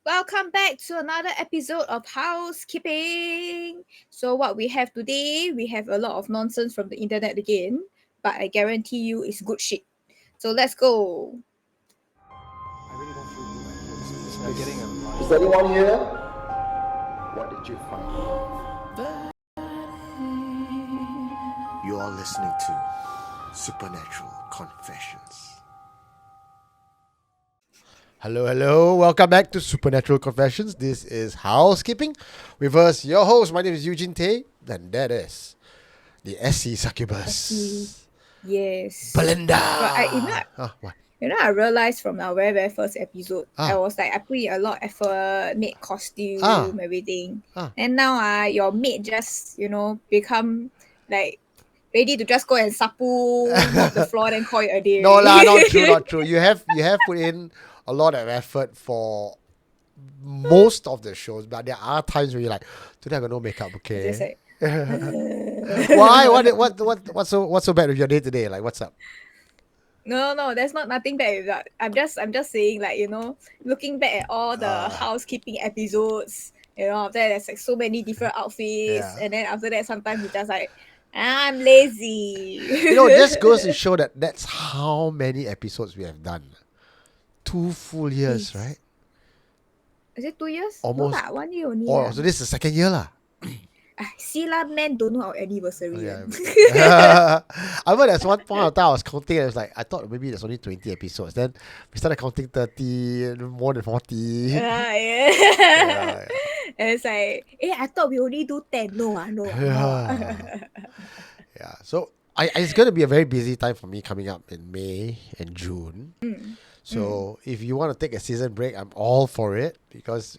Welcome back to another episode of Housekeeping. So, what we have today, we have a lot of nonsense from the internet again, but I guarantee you it's good shit. So, let's go. I really don't feel good. We're getting a Is anyone here? What did you find? You are listening to Supernatural Confessions. Hello. Welcome back to Supernatural Confessions. This is Housekeeping. With us, your host. My name is Eugene Tay. And that is the SC Succubus. Yes. Belinda. What? I realized from our very first episode, I was like, I put in a lot of effort, made costume, everything. And now, your maid just, become like ready to just go and sapu, mop the floor, then call it a day. No lah, not true. You have put in a lot of effort for most of the shows, but there are times where you're like, today I got no makeup, okay? Just like, why? What's so bad with your day today? Like, what's up? No, there's nothing bad with that. I'm just saying, like, looking back at all the housekeeping episodes, after that there's like so many different outfits, and then after that sometimes you just like, I'm lazy. This goes to show that that's how many episodes we have done. 2 full years, right? Is it 2 years? Almost. No, 1 year only. Oh, so this is the second year lah. See lah, men don't know our anniversary. I remember there's one point of time I was counting and it was like, I thought maybe there's only 20 episodes. Then we started counting 30, more than 40. Yeah. And it's like, I thought we only do 10. No. Yeah. So it's going to be a very busy time for me coming up in May and June. So if you want to take a season break, I'm all for it because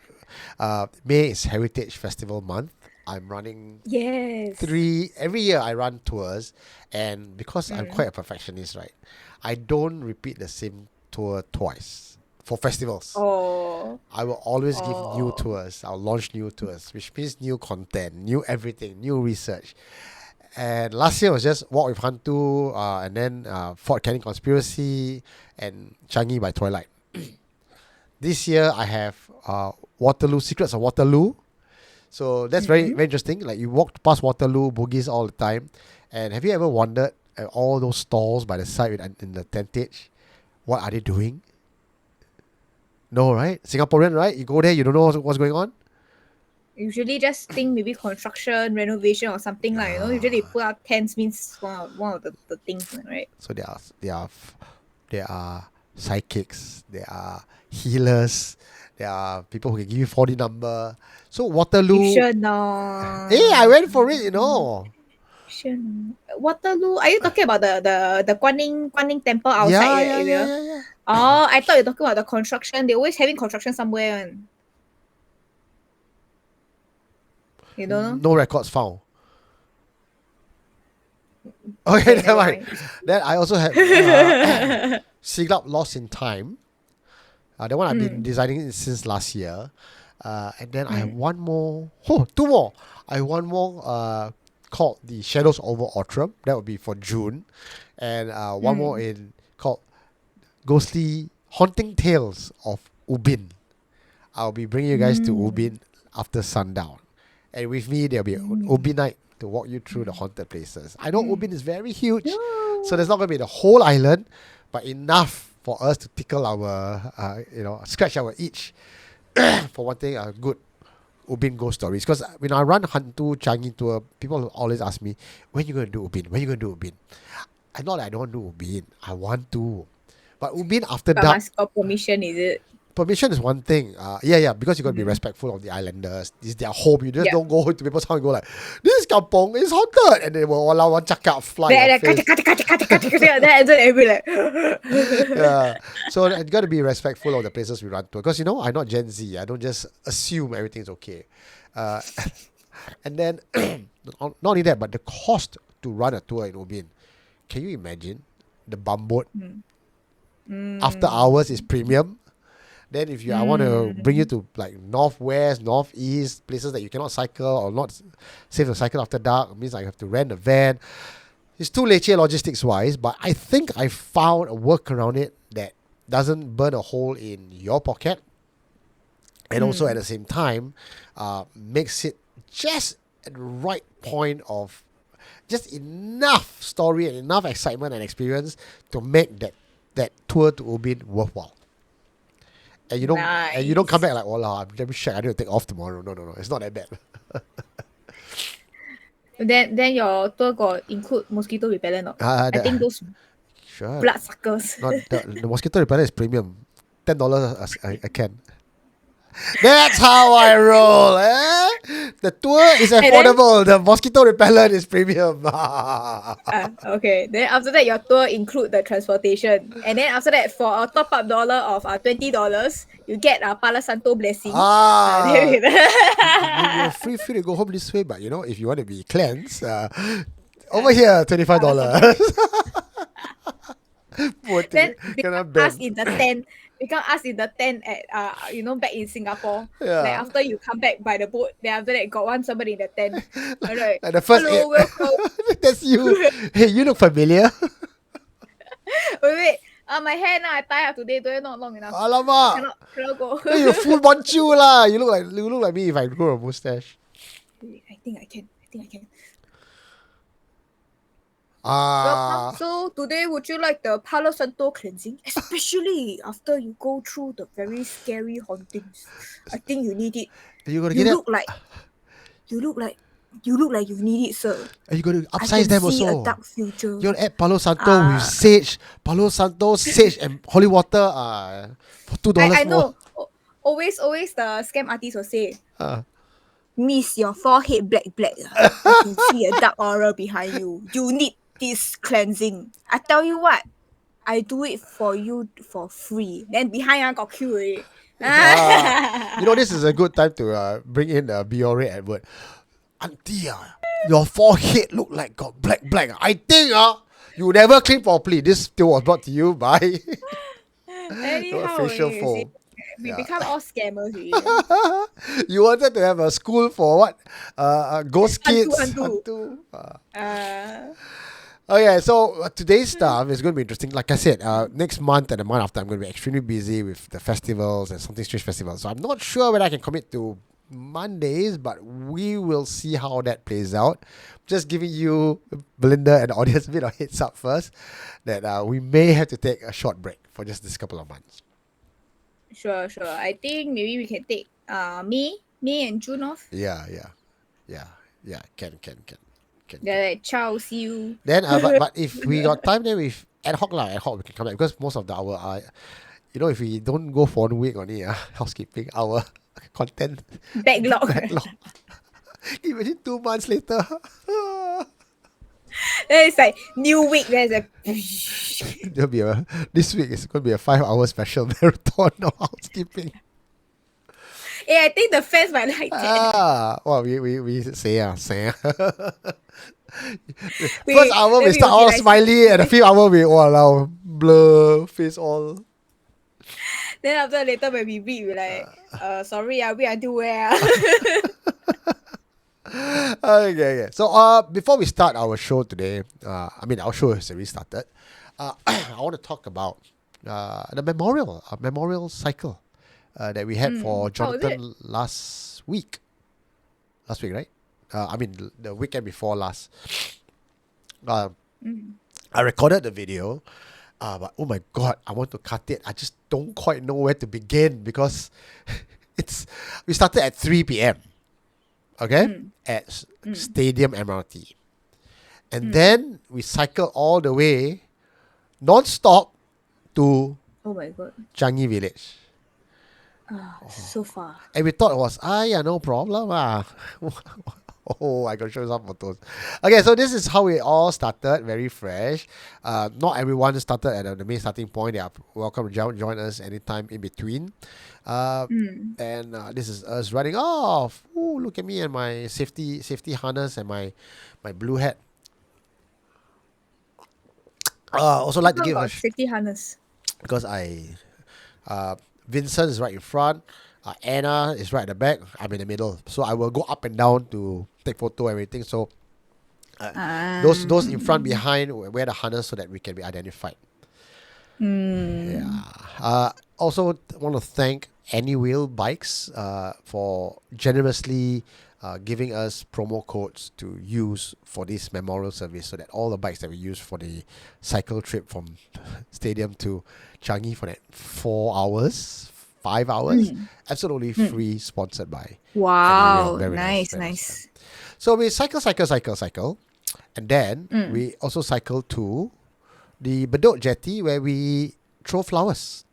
May is Heritage Festival month. I'm running every year I run tours, and because I'm quite a perfectionist, right? I don't repeat the same tour twice for festivals. I will always give new tours. I'll launch new tours, which means new content, new everything, new research. And last year was just Walk with Hantu, and then Fort Canning Conspiracy and Changi by Twilight. This year I have Waterloo, Secrets of Waterloo. So that's very interesting. Like you walk past Waterloo, boogies all the time. And have you ever wondered at all those stalls by the side in the tentage? What are they doing? No, right? Singaporean, right? You go there, you don't know what's going on? Usually just think maybe construction, renovation or something like, usually they put out tents means one of the things, right? So there are psychics, there are healers, there are people who can give you 40 number. So Waterloo. You sure not? Hey, I went for it, Sure. Waterloo. Are you talking about the Guan temple outside the area? Yeah. Oh, I thought you were talking about the construction. They're always having construction somewhere. You don't know? No records found. Okay, never mind. Then I also had Siglap Lost in Time. That one I've been designing since last year. And then I have one more. Two more. I have one more called The Shadows Over Outram. That would be for June. And one more called Ghostly Haunting Tales of Ubin. I'll be bringing you guys to Ubin after sundown. And with me, there'll be Ubin night to walk you through the haunted places. I know Ubin is very huge, so there's not going to be the whole island, but enough for us to tickle our, scratch our itch for one thing, good Ubin ghost stories. Because when I run Hantu Changi tour, people always ask me, when you going to do Ubin? When you going to do Ubin? I not like I don't want to do Ubin. I want to. But Ubin after but dark... must got permission, is it? Permission is one thing. Because you got to be respectful of the islanders. This is their home. You just don't go to people's house and go like, this kampong is haunted. And they will allow one chakap fly in your face. Yeah. So you got to be respectful of the places we run to. Because, I'm not Gen Z. I don't just assume everything's okay. And then, not only that, but the cost to run a tour in Ubin. Can you imagine? The bumboat. After hours is premium. Then if I want to bring you to like northwest, northeast, places that you cannot cycle or not safe to cycle after dark, it means I have to rent a van. It's too leceh logistics wise, but I think I found a work around it that doesn't burn a hole in your pocket and also at the same time, makes it just at the right point of just enough story and enough excitement and experience to make that tour to Ubin worthwhile. And you don't come back like, oh, I'm damn shit, I need to take off tomorrow. No, it's not that bad. Then your tour got include mosquito repellent. I think those bloodsuckers. No, the mosquito repellent is premium, $10 a can. That's how I roll, eh? The tour is affordable. The mosquito repellent is premium. Okay. Then after that, your tour include the transportation, and then after that, for a top up dollar of $20, you get a Palo Santo blessing. You're free to go home this way, but if you want to be cleansed, over here $25. Then become us in the tent. Become us in the tent at back in Singapore. Yeah. Like after you come back by the boat, then after that got somebody in the tent. Like the first hello, welcome. That's you. Hey, you look familiar. Wait. My hair now I tie up today. Not long enough. Alamak. Cannot go. Hey, you're full bonchu lah. You look like me if I grow a mustache. I think I can. Ah. So today, would you like the Palo Santo cleansing? Especially after you go through the very scary hauntings. I think you need it. You look like you need it, sir. Are you going to upsize them also? I can see a dark future. You want to add Palo Santo with sage, Palo Santo, sage and holy water for $2 I more. know. Always the scam artist will say, Miss, your forehead black. I can see a dark aura behind you. You need this cleansing. I tell you what, I do it for you for free. Then behind I got queue already. This is a good time to bring in the Biore Edward. Auntie, your forehead look like got black. I think you never clean properly. This still was brought to you by Anyhow, facial foam. We become all scammers. You wanted to have a school for what? Ghost kids. Hantu. Okay, so today's stuff is going to be interesting. Like I said, next month and the month after, I'm going to be extremely busy with the festivals and Something Strange festivals. So I'm not sure whether I can commit to Mondays, but we will see how that plays out. Just giving you, Belinda and the audience, a bit of heads up first that we may have to take a short break for just this couple of months. Sure. I think maybe we can take May and June off. Yeah. Can. Yeah, ciao, see you. Then, but if we got time, then with ad hoc we can come back because most of our if we don't go for 1 week only, housekeeping, our content backlog. Imagine 2 months later. Then it's like new week. There's this week is going to be a 5-hour special marathon of housekeeping. Yeah, I think the fans might like that. Well, we say. First hour we start all smiley, and the 5th hour we all blur face all. Then after later when we read, we're like, sorry, I read until where? Okay. So before we start our show today, our show has already started. I want to talk about the memorial cycle that we had for Jonathan last week. Last week, right? The weekend before last. I recorded the video, but oh my god, I want to cut it. I just don't quite know where to begin because we started at 3 p.m. Okay, at Stadium MRT, and then we cycled all the way, non-stop, to Changi Village. So far. And we thought it was no problem. I can show you some photos. Okay, so this is how we all started, very fresh. Not everyone started at the main starting point. They are welcome to join us anytime in between. And this is us running off. Ooh, look at me and my safety harness and my blue hat. Also like to give a safety harness because Vincent is right in front. Anna is right at the back. I'm in the middle, so I will go up and down to take photo and everything. So those in front, behind, wear the harness so that we can be identified. Yeah. Also want to thank Any Wheel Bikes for generously giving us promo codes to use for this memorial service, so that all the bikes that we use for the cycle trip from stadium to Changi for that 4 hours, 5 hours, absolutely free, sponsored by Wow, Very nice. nice. So we cycle, and then we also cycle to the Bedok Jetty, where we throw flowers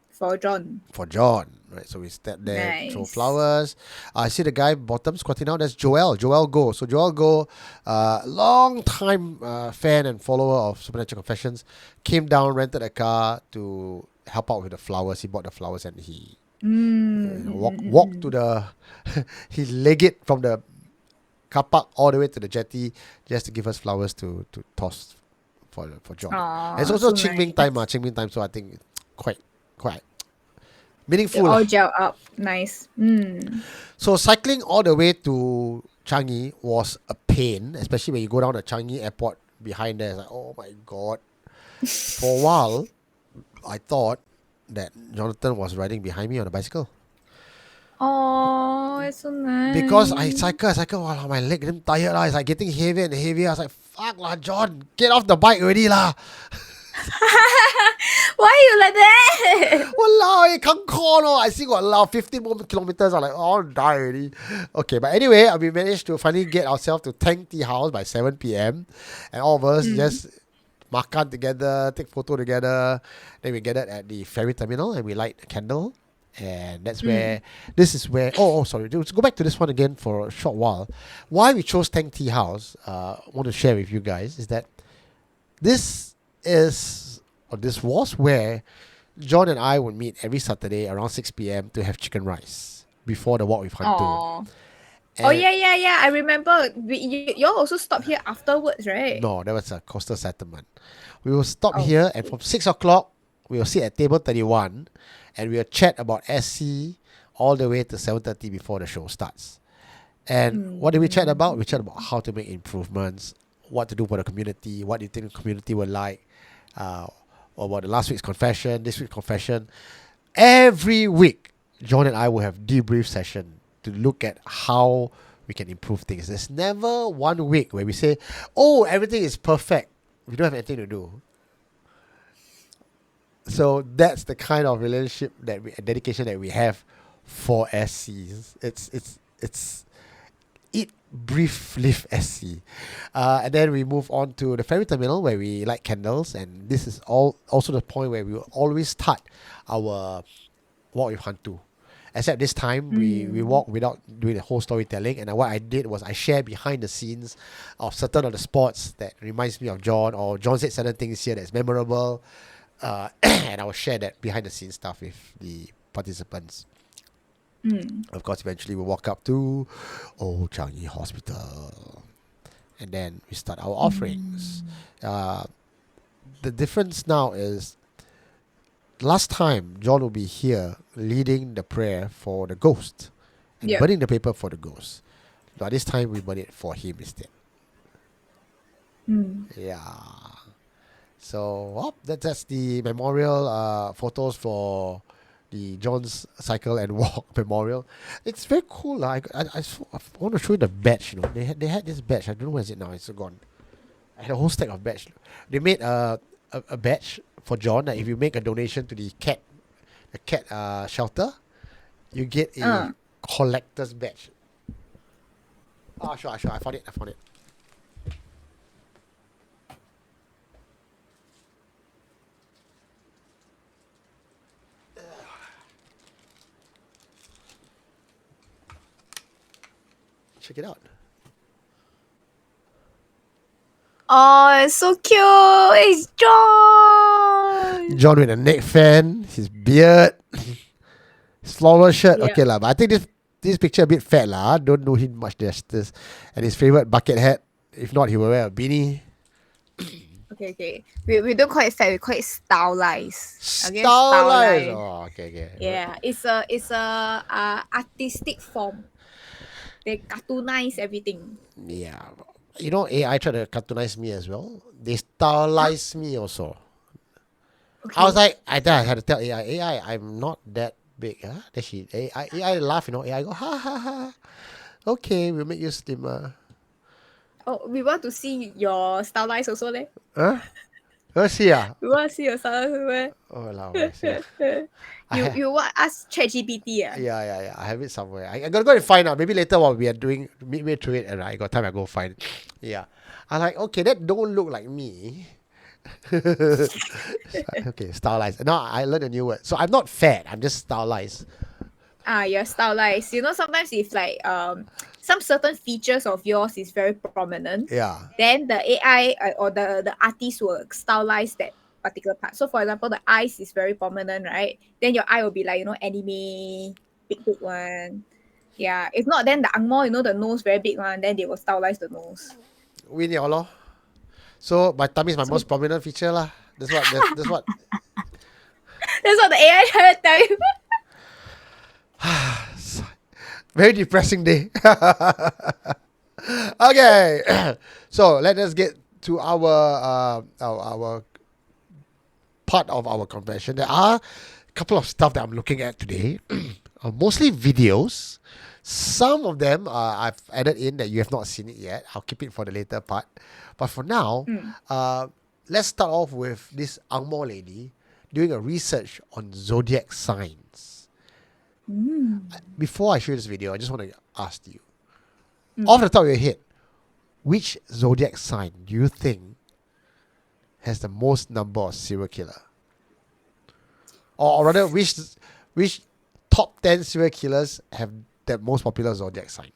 For John. Right, so we step there, throw Nice. flowers. I see the guy bottom squatting out. That's Joel Go. So Joel Go, long time fan and follower of Supernatural Confessions, came down, rented a car to help out with the flowers. He bought the flowers and he walked to the he leg it from the car park all the way to the jetty just to give us flowers to toss for John. And it's also so Qingming time, so I think quite meaningful. They all gel up. Nice. So cycling all the way to Changi was a pain, especially when you go down the Changi airport behind there. It's like, oh my god. For a while, I thought that Jonathan was riding behind me on a bicycle. Oh, it's so nice. Because I cycle, wow, my leg getting tired lah. It's like getting heavier and heavier. I was like, fuck lah, John, get off the bike already lah. Why you like that? Walao, I can't call no. I see got 15 more kilometers. I'm like, oh, I'll die already. Okay, but anyway, we managed to finally get ourselves to Tang Tea House by 7 p.m. And all of us just makan together, take photo together. Then we gathered at the ferry terminal and we light a candle. And that's where, sorry, let's go back to this one again for a short while. Why we chose Tang Tea House, I want to share with you guys, is that this was where John and I would meet every Saturday around 6 p.m. to have chicken rice before the walk with Hantu. Oh, yeah. I remember. You all also stopped here afterwards, right? No, that was a coastal settlement. We will stop here, and from 6 o'clock, we will sit at table 31, and we will chat about SC all the way to 7:30 before the show starts. And what did we chat about? We chat about how to make improvements, what to do for the community, what do you think the community would like, about the last week's confession, this week's confession. Every week, John and I will have debrief session to look at how we can improve things. There's never one week where we say, oh, everything is perfect. We don't have anything to do. So that's the kind of relationship dedication that we have for SCs. It's eat, breathe, live SC. And then we move on to the ferry terminal where we light candles, and this is also the point where we will always start our walk with Hantu. Except this time we walk without doing the whole storytelling, and what I did was I shared behind the scenes of certain of the spots that reminds me of John, or John said certain things here that's memorable, and I will share that behind the scenes stuff with the participants. Of course, eventually we walk up to Old Changi Hospital, and then we start our offerings. The difference now is, last time John will be here leading the prayer for the ghost and burning the paper for the ghost. But this time we burn it for him instead. Yeah. So that's the memorial photos for the John's Cycle and Walk Memorial. It's very cool. I want to show you the badge. You know, they had this badge. I don't know where is it now. It's gone. I had a whole stack of badge. They made a badge for John. That if you make a donation to the cat shelter, you get a collector's badge. Oh, sure. I found it. Check it out. Oh, it's so cute. It's John. John with a neck fan, his beard, his floral shirt. Okay lah, but I think this picture a bit fat lah. Don't do him much justice. And his favorite bucket hat. If not, he will wear a beanie. Okay. We don't call it fat. We call it stylized. Stylized. Oh, okay. Yeah, it's a artistic form. They cartoonize everything. Yeah. You know, AI tried to cartoonize me as well. They stylized me also. Okay. I was like, I had to tell AI, I'm not that big. Huh? Then AI laugh, AI go, ha ha ha. Okay, we'll make you slimmer. Oh, we want to see your stylized also, leh. Huh? Let's see. We want to see your stylized also, Oh, I see. You want ask ChatGPT, Yeah. I have it somewhere. I gotta go and find out. Maybe later while we are doing midway through it, and I got time, I go find it. Yeah. I'm like, okay, that don't look like me. Okay, stylized. No, I learned a new word. So I'm not fat. I'm just stylized. You're stylized. Sometimes if like some certain features of yours is very prominent, then the AI or the artist will stylize that particular part. So for example, the eyes is very prominent, right? Then your eye will be like, anime, big one. Yeah. If not, then the angmo, the nose very big one, then they will stylize the nose. Win your law. So my tummy is my most prominent feature lah. That's what. That's what. That's what the AI trying to tell you. Very depressing day. Okay, so let us get to our part of our confession. There are a couple of stuff that I'm looking at today. Mostly videos. Some of them I've added in that you have not seen it yet. I'll keep it for the later part. But for now, let's start off with this Angmo lady doing a research on zodiac signs. Before I show you this video, I just want to ask you, off the top of your head, which zodiac sign do you think has the most number of serial killer? Or rather, which top 10 serial killers have the most popular zodiac sign?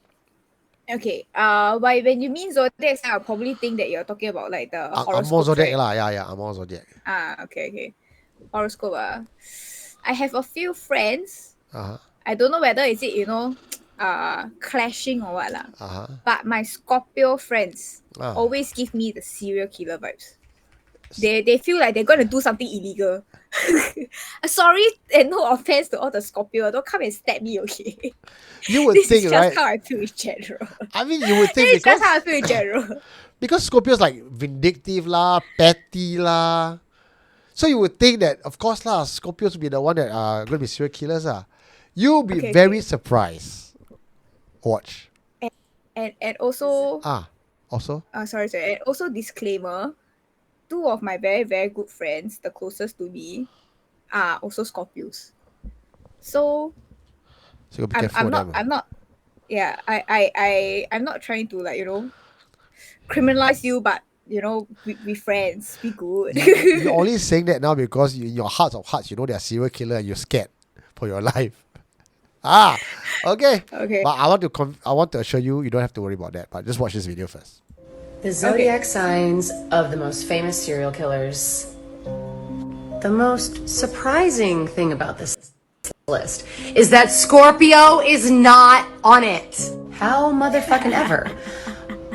Okay. When you mean zodiac sign, I'll probably think that you're talking about like the horoscope. Amor zodiac lah, yeah, Amor zodiac. Okay. Horoscope. I have a few friends. Uh-huh. I don't know whether is it clashing or what lah. But my Scorpio friends always give me the serial killer vibes. They feel like they're gonna do something illegal. Sorry and no offense to all the Scorpio. Don't come and stab me, okay? You would this think, is just how I feel in general. I mean, you would think it's just how I feel in general. Because Scorpio's like vindictive lah, petty lah. So you would think that, of course lah, Scorpios will be the one that are going to be serial killers lah. You'll be very surprised. Watch. And also... Also? Sorry. And also disclaimer, two of my very, very good friends, the closest to me, are also Scorpios. So you gotta be careful I'm not trying to criminalize you, but be friends, be good. You're only saying that now because in your heart of hearts, they're serial killer and you're scared for your life. Okay. But I want to assure you, you don't have to worry about that. But just watch this video first. The zodiac signs of the most famous serial killers. The most surprising thing about this list is that Scorpio is not on it. How motherfucking ever.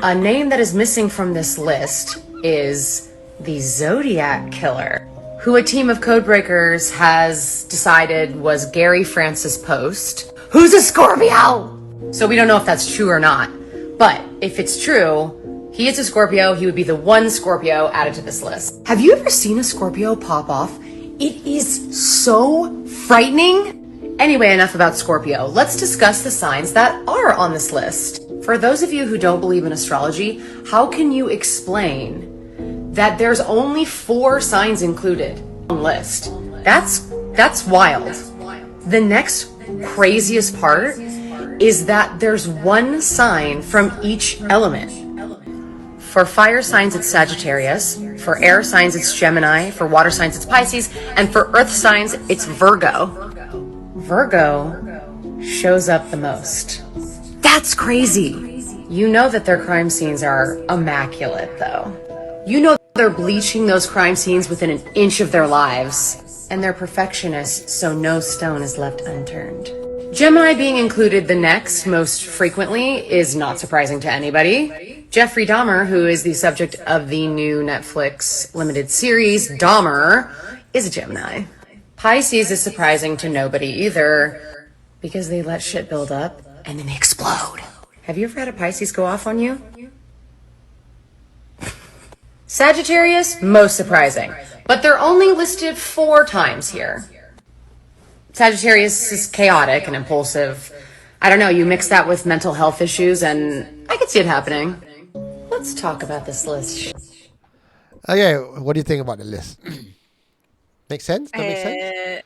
A name that is missing from this list is the Zodiac Killer, who a team of codebreakers has decided was Gary Francis Post, who's a Scorpio! So we don't know if that's true or not. But if it's true, he is a Scorpio. He would be the one Scorpio added to this list. Have you ever seen a Scorpio pop off? It is so frightening. Anyway, enough about Scorpio. Let's discuss the signs that are on this list. For those of you who don't believe in astrology, how can you explain that there's only 4 signs included on the list? That's wild. The next craziest part is that there's 1 sign from each element. For fire signs, it's Sagittarius. For air signs, it's Gemini. For water signs, it's Pisces. And for earth signs, it's Virgo. Virgo shows up the most. That's crazy. You know that their crime scenes are immaculate, though. You know they're bleaching those crime scenes within an inch of their lives. And they're perfectionists, so no stone is left unturned. Gemini being included the next most frequently is not surprising to anybody. Jeffrey Dahmer, who is the subject of the new Netflix limited series Dahmer, is a Gemini. Pisces is surprising to nobody either, because they let shit build up and then they explode. Have you ever had a Pisces go off on you? Sagittarius, most surprising, but they're only listed 4 times here. Sagittarius is chaotic and impulsive. I don't know, you mix that with mental health issues and I could see it happening. Let's talk about this list. Okay, what do you think about the list? Make sense? That makes sense?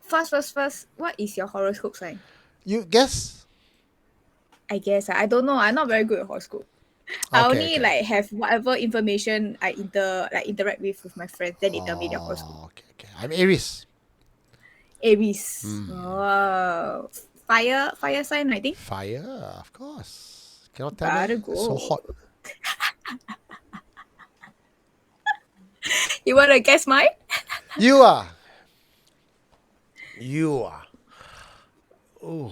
First, what is your horoscope sign? You guess? I guess. I don't know. I'm not very good at horoscope. I only like have whatever information I interact with my friends. Then they tell me their horoscope. Okay. I'm Aries. Aries. Oh, fire sign, I think. Fire, of course. Cannot tell me. It's so hot. You want to guess mine? You are. Ooh.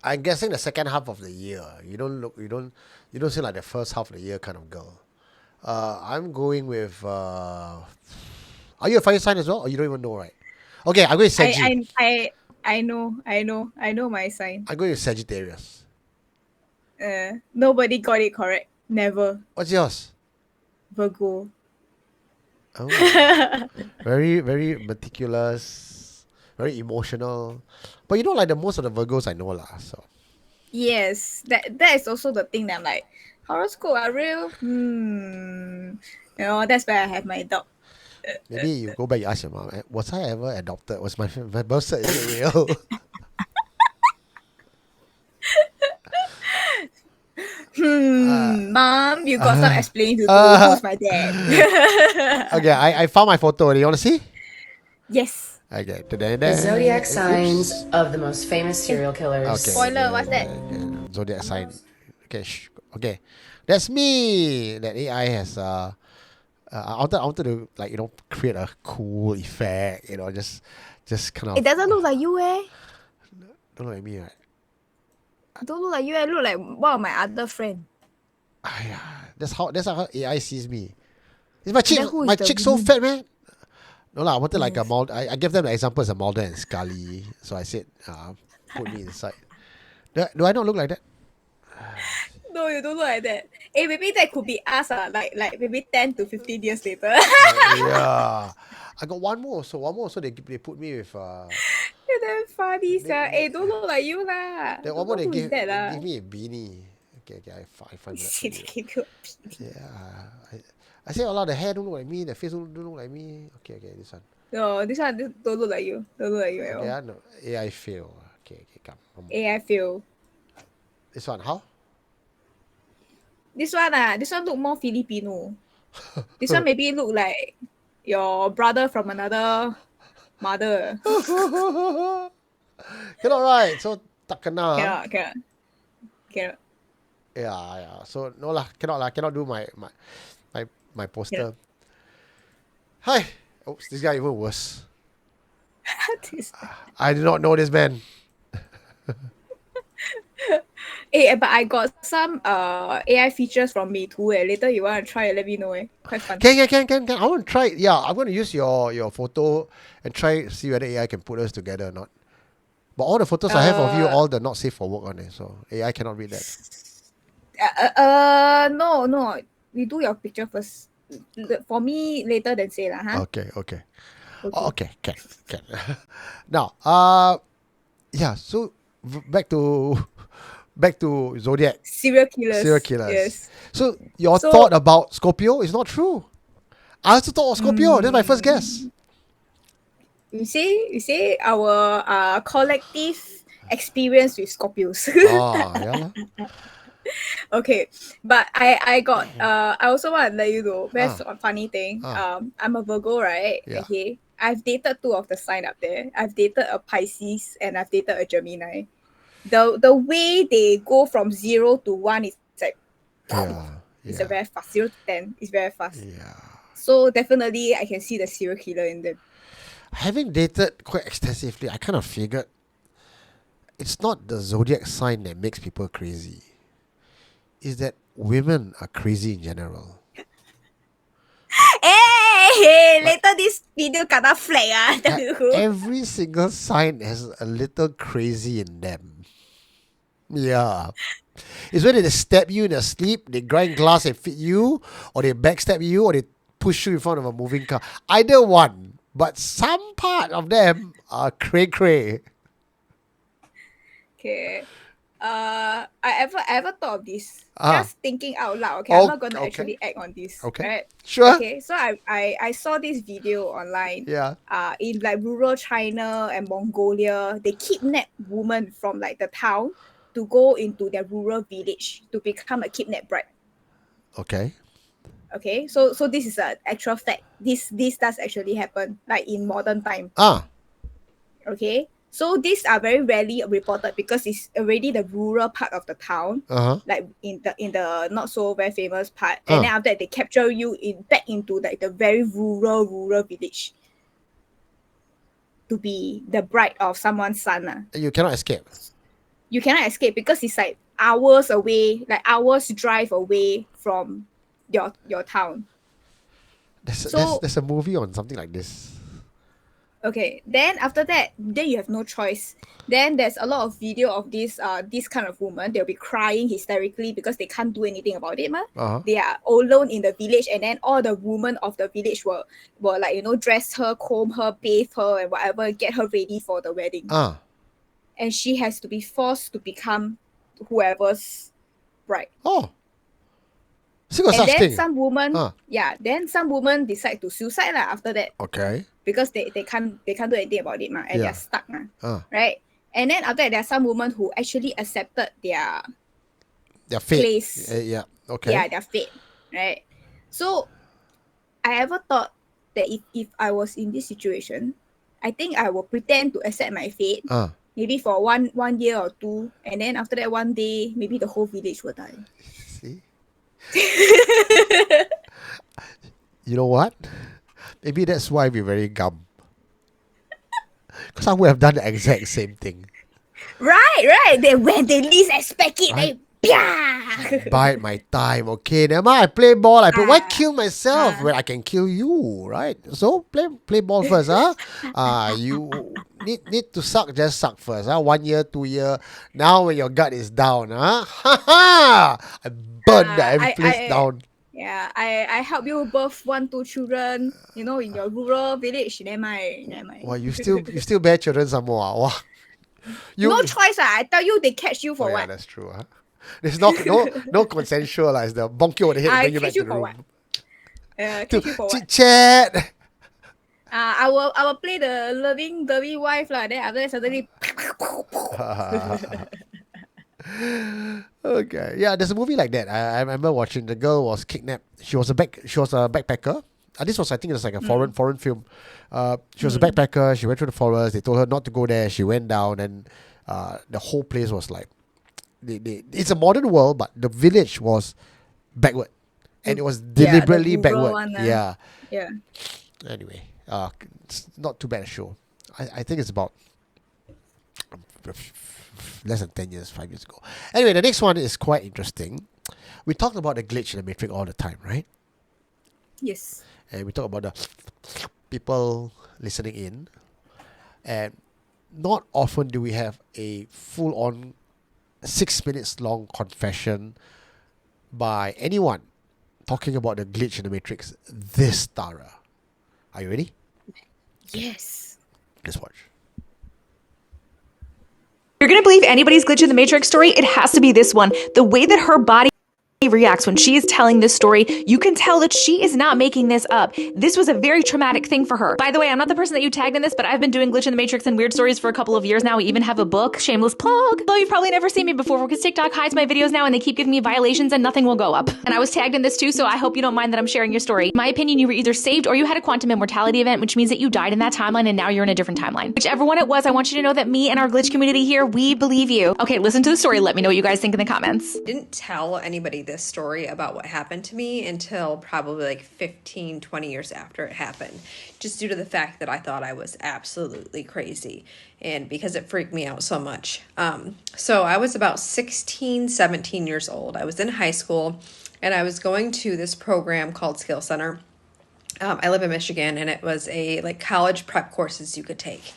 I'm guessing the second half of the year. You don't seem like the first half of the year kind of girl. I'm going with. Are you a fire sign as well, or you don't even know, right? Okay, I'm going to Sagittarius. I know my sign. I'm going to Sagittarius. Nobody got it correct. Never. What's yours? Virgo. Oh, very, very meticulous, very emotional. But you know, like the most of the Virgos I know lah. So. Yes, that is also the thing that I'm like, horoscope are real. That's where I have my doubt. Maybe you go back, you ask your mom, was I ever adopted? Was my birth cert, is it real? Mom, you got some explaining to do. Who's my dad? Okay, I found my photo. Do you want to see? Yes. Okay. The Zodiac signs of the most famous serial killers. Okay. Spoiler, what's that? Zodiac sign. Okay. That's me. That AI has I wanted to create a cool effect, just kind of. It doesn't look like you, Don't look like me, right? Don't look like you. I look like one of my other friend. That's how AI sees me. Is my chick Then who is the so woman? fat, man? No lah, I wanted like a Mulder. I gave them the example as a Mulder and Scully, so I said, put me inside. Do I not look like that? No, you don't look like that. Maybe that could be us, like maybe 10 to 15 years later. Yeah. I got one more. So they put me with. You're damn funny, sir. Don't look like you lah. That one more they give that, me a beanie. Okay, I find that. Yeah. I say a lot. The hair don't look like me. The face don't look like me. Okay, this one. No, this one don't look like you. Don't look like you at all. Yeah, no. AI fail. Okay, come. AI fail. This one, how? This one look more Filipino. This one maybe look like your brother from another mother. Cannot, right? So tak kena. Cannot. Yeah. So no lah, cannot do my poster. Hi. Oops, this guy even worse. I do not know this man. But I got some AI features from me too. Later you want to try it, let me know. Quite fun. Can. I want to try it. Yeah, I'm going to use your photo and try see whether AI can put us together or not. But all the photos I have of you, all the not safe for work on it, so AI cannot read that. No. We do your picture first. For me, later then say lah, huh? Okay. Okay, can. Now, yeah. So back to Zodiac. Serial killers. Yes. So your thought about Scorpio is not true. I also thought of Scorpio. That's my first guess. You say our collective experience with Scorpios. Yeah. Okay, but I got I also want to let you know very funny thing. I'm a Virgo, right? Yeah. Okay, I've dated two of the sign up there. I've dated a Pisces and I've dated a Gemini. The way they go from 0 to 1 is like it's a very fast. 0 to 10 is very fast. Yeah. So definitely I can see the serial killer in them. Having dated quite extensively, I kind of figured it's not the zodiac sign that makes people crazy. Is that women are crazy in general. Hey, later this video kena flag. Every single sign has a little crazy in them. Yeah. It's whether they stab you in your sleep, they grind glass and feed you, or they backstab you, or they push you in front of a moving car. Either one. but some part of them are cray. Okay. I ever thought of this. Ah. Just thinking out loud. Okay, I'm not gonna Okay. actually act on this. Okay. Right? Sure. Okay, so I saw this video online. Yeah. In like rural China and Mongolia, they kidnap women from like the town to go into their rural village to become a kidnap bride. Okay. Okay, so this is an actual fact. This does actually happen, like in modern time. Okay, so these are very rarely reported because it's already the rural part of the town, like in the not so very famous part, and then after that they capture you back into like the very rural village to be the bride of someone's son. You cannot escape. You cannot escape because it's like hours away, like hours drive away from your town. There's a movie on something like this. Okay, then after that, then you have no choice. Then there's a lot of video of this kind of woman. They'll be crying hysterically because they can't do anything about it, They are alone in the village, and then all the women of the village will like, you know, dress her, comb her, bathe her, and whatever, get her ready for the wedding. And she has to be forced to become whoever's bride. And then some woman, then some women decide to suicide after that. Okay. Because they can't do anything about it, and they're stuck, right? And then after that, there are some women who actually accepted their fate. Place. Okay. Yeah, their fate, right? So, I ever thought that if I was in this situation, I think I will pretend to accept my fate, maybe for one year or two, and then after that, one day, maybe the whole village will die. See? You know what? Maybe that's why we're very gum. Because I would have done the exact same thing. Right. When they least expect it, right? They bide my time. Okay, never mind. I play ball. Why kill myself when I can kill you, right? So play ball first, You need to suck. Just suck first, 1 year, 2 year. Now when your gut is down, I burn every place down. Yeah, I help you birth 1, 2 children, you know, in your rural village. Never mind. Wow, you still bear children some more. Wow. No choice. I tell you, they catch you for what? Yeah, that's true. There's no consensual. It's the bonk you on the head and bring you back to the room. Catch you for what? Chat. I will play the loving wife Then after that suddenly. Okay, yeah, there's a movie like that. I remember watching. The girl was kidnapped. She was a backpacker. This was, I think, it was like a foreign film. She was a backpacker. She went through the forest. They told her not to go there. She went down, and the whole place was like, it's a modern world, but the village was backward, and it was deliberately backward. Yeah. Anyway, it's not too bad a show. I think it's about less than 10 years, 5 years ago. Anyway, the next one is quite interesting. We talked about the glitch in the Matrix all the time, right? Yes. And we talk about the people listening in. And not often do we have a full-on 6 minutes long confession by anyone talking about the glitch in the Matrix this thorough. Are you ready? Yes. Let's watch. You're going to believe anybody's glitch in the Matrix story? It has to be this one. The way that her body reacts when she is telling this story, you can tell that she is not making this up. This was a very traumatic thing for her. By the way, I'm not the person that you tagged in this, but I've been doing Glitch in the Matrix and weird stories for a couple of years now. We even have a book, shameless plug. Though you've probably never seen me before because TikTok hides my videos now and they keep giving me violations and nothing will go up. And I was tagged in this too, so I hope you don't mind that I'm sharing your story. In my opinion, you were either saved or you had a quantum immortality event, which means that you died in that timeline and now you're in a different timeline. Whichever one it was, I want you to know that me and our glitch community here, we believe you. Okay, listen to the story. Let me know what you guys think in the comments. I didn't tell anybody this story about what happened to me until probably like 15, 20 years after it happened, just due to the fact that I thought I was absolutely crazy and because it freaked me out so much. So I was about 16, 17 years old. I was in high school and I was going to this program called Skill Center. I live in Michigan and it was a like college prep courses you could take.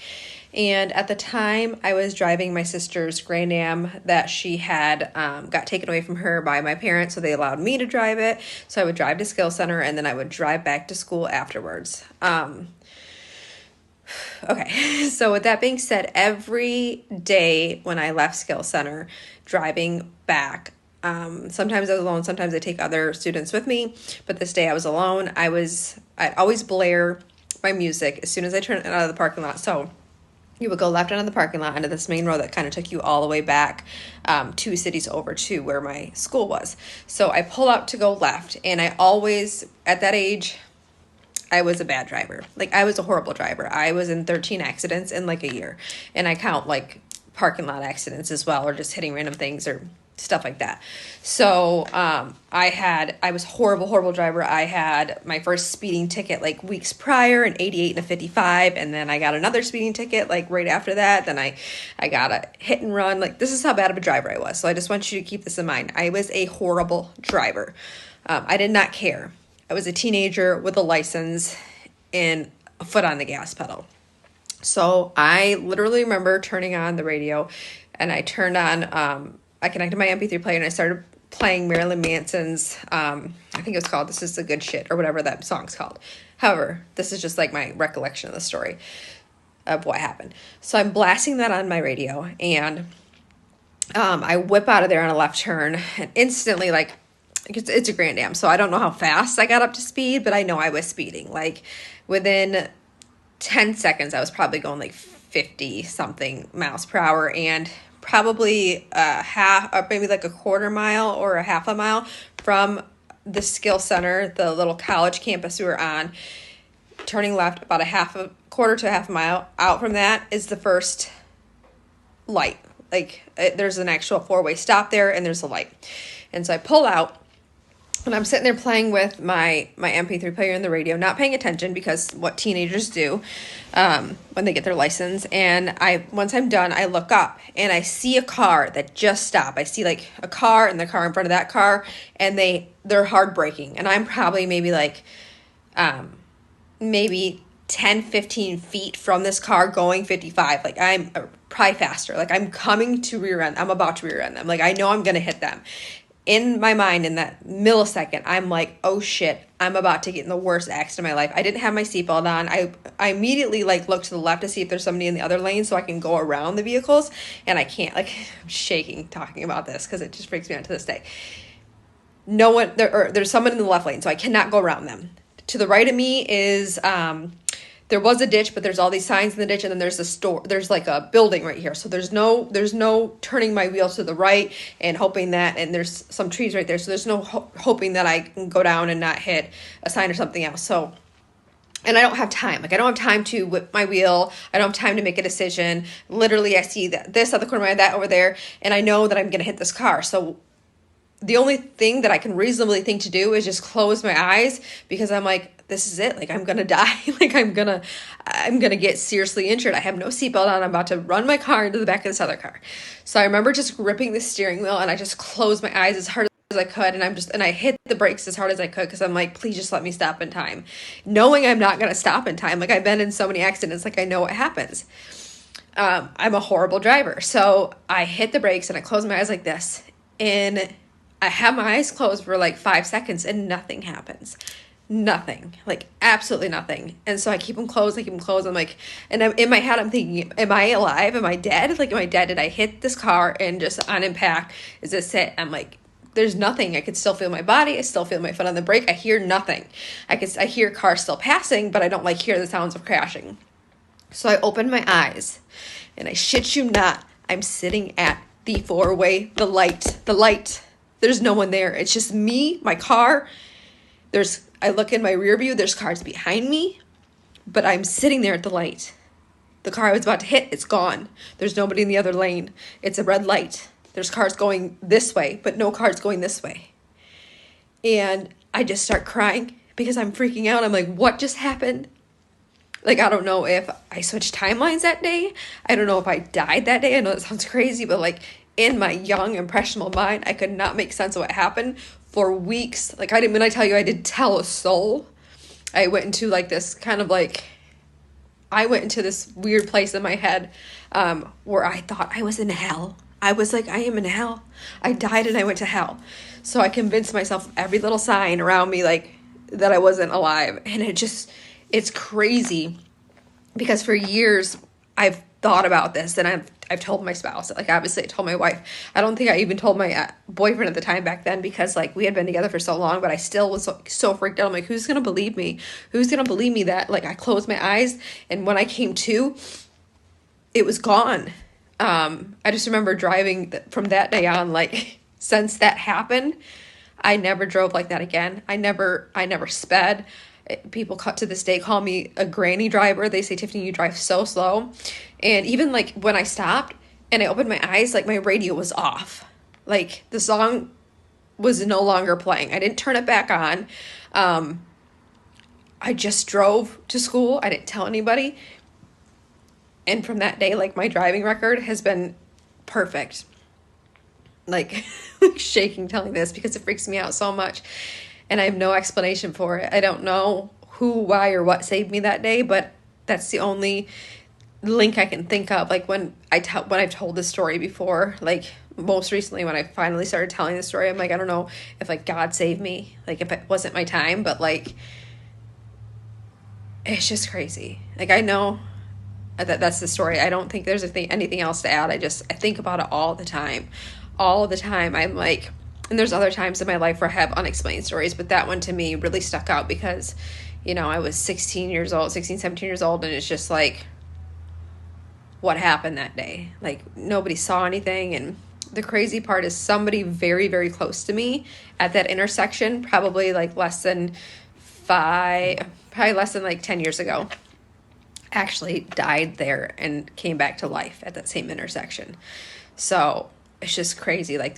And at the time, I was driving my sister's Grand Am that she had got taken away from her by my parents, so they allowed me to drive it. So I would drive to Skill Center, and then I would drive back to school afterwards. Okay, so with that being said, every day when I left Skill Center, driving back, sometimes I was alone, sometimes I take other students with me, but this day I was alone. I'd always blare my music as soon as I turned out of the parking lot. So you would go left out of the parking lot onto this main road that kind of took you all the way back 2 cities over to where my school was. So I pull out to go left, and I always, at that age, I was a bad driver. Like, I was a horrible driver. I was in 13 accidents in like a year. And I count like parking lot accidents as well, or just hitting random things or stuff like that. So I was horrible driver. I had my first speeding ticket like weeks prior, an 88 and a 55. And then I got another speeding ticket like right after that. Then I got a hit and run. Like, this is how bad of a driver I was. So I just want you to keep this in mind. I was a horrible driver. I did not care. I was a teenager with a license and a foot on the gas pedal. So I literally remember turning on the radio, and I turned on, I connected my MP3 player, and I started playing Marilyn Manson's, I think it was called This Is the Good Shit, or whatever that song's called. However, this is just like my recollection of the story of what happened. So I'm blasting that on my radio, and I whip out of there on a left turn, and instantly, like, it's a Grand Am, so I don't know how fast I got up to speed, but I know I was speeding. Like, within 10 seconds, I was probably going like 50 something miles per hour, and probably maybe like a quarter mile or a half a mile from the skill center, the little college campus we were on, turning left about a quarter to a half a mile out from that is the first light. Like, there's an actual 4-way stop there, and there's a light. And so I pull out, and I'm sitting there playing with my MP3 player and the radio, not paying attention, because what teenagers do when they get their license. And once I'm done, I look up, and I see a car that just stopped. I see like a car and the car in front of that car, and they're hard braking. And I'm probably maybe like maybe 10, 15 feet from this car going 55. Like, I'm probably faster. Like, I'm coming to rear end. I'm about to rear end them. Like, I know I'm going to hit them. In my mind, in that millisecond, I'm like, oh shit, I'm about to get in the worst accident of my life. I didn't have my seatbelt on. I immediately like look to the left to see if there's somebody in the other lane so I can go around the vehicles, and I can't. Like, I'm shaking talking about this because it just freaks me out to this day. No one there's someone in the left lane, so I cannot go around them. To the right of me is there was a ditch, but there's all these signs in the ditch, and then there's a store. There's like a building right here. So there's no turning my wheel to the right and hoping that, and there's some trees right there. So there's no hoping that I can go down and not hit a sign or something else. So, and I don't have time. Like, I don't have time to whip my wheel. I don't have time to make a decision. Literally, I see this other corner, that over there, and I know that I'm going to hit this car. So the only thing that I can reasonably think to do is just close my eyes, because I'm like, this is it. Like, I'm going to die. Like, I'm going to get seriously injured. I have no seatbelt on. I'm about to run my car into the back of this other car. So I remember just gripping the steering wheel, and I just closed my eyes as hard as I could. And I hit the brakes as hard as I could, because I'm like, please just let me stop in time. Knowing I'm not going to stop in time. Like, I've been in so many accidents. Like, I know what happens. I'm a horrible driver. So I hit the brakes, and I closed my eyes like this. And I have my eyes closed for like 5 seconds, and nothing happens. Nothing. Like, absolutely nothing. And so I keep them closed. I'm like, and in my head, I'm thinking, am I alive? Am I dead? Like, am I dead? Did I hit this car and just on impact? Is this it? I'm like, there's nothing. I could still feel my body. I still feel my foot on the brake. I hear nothing. I hear cars still passing, but I don't like hear the sounds of crashing. So I open my eyes, and I shit you not, I'm sitting at the 4-way, the light. There's no one there. It's just me, my car. I look in my rear view, there's cars behind me, but I'm sitting there at the light. The car I was about to hit, it's gone. There's nobody in the other lane. It's a red light. There's cars going this way, but no cars going this way. And I just start crying because I'm freaking out. I'm like, what just happened? Like, I don't know if I switched timelines that day. I don't know if I died that day. I know that sounds crazy, but like, in my young, impressionable mind, I could not make sense of what happened for weeks. Like, when I tell you I did tell a soul, I went into like this kind of like, I went into this weird place in my head where I thought I was in hell. I was like, I am in hell. I died and I went to hell. So I convinced myself every little sign around me, like, that I wasn't alive. And it's crazy because for years I've thought about this, and I've told my spouse, like obviously I told my wife. I don't think I even told my boyfriend at the time back then, because like we had been together for so long, but I still was so freaked out. I'm like, who's gonna believe me? Who's gonna believe me that like I closed my eyes and when I came to, it was gone. I just remember driving from that day on, like since that happened, I never drove like that again. I never sped. People to this day call me a granny driver. They say, Tiffany, you drive so slow. And even like when I stopped and I opened my eyes, like my radio was off. Like the song was no longer playing. I didn't turn it back on. I just drove to school. I didn't tell anybody. And from that day, like my driving record has been perfect. Like shaking telling this because it freaks me out so much. And I have no explanation for it. I don't know who, why, or what saved me that day, but that's the only link I can think of. Like when I've told this story before, like most recently when I finally started telling this story, I'm like, I don't know if like God saved me, like if it wasn't my time, but like it's just crazy. Like I know that's the story. I don't think there's anything else to add. I think about it all the time. All the time. I'm like, and there's other times in my life where I have unexplained stories, but that one to me really stuck out because, you know, I was 17 years old, and it's just like, what happened that day? Like, nobody saw anything, and the crazy part is somebody very, very close to me at that intersection, probably less than like 10 years ago, actually died there and came back to life at that same intersection. So it's just crazy. I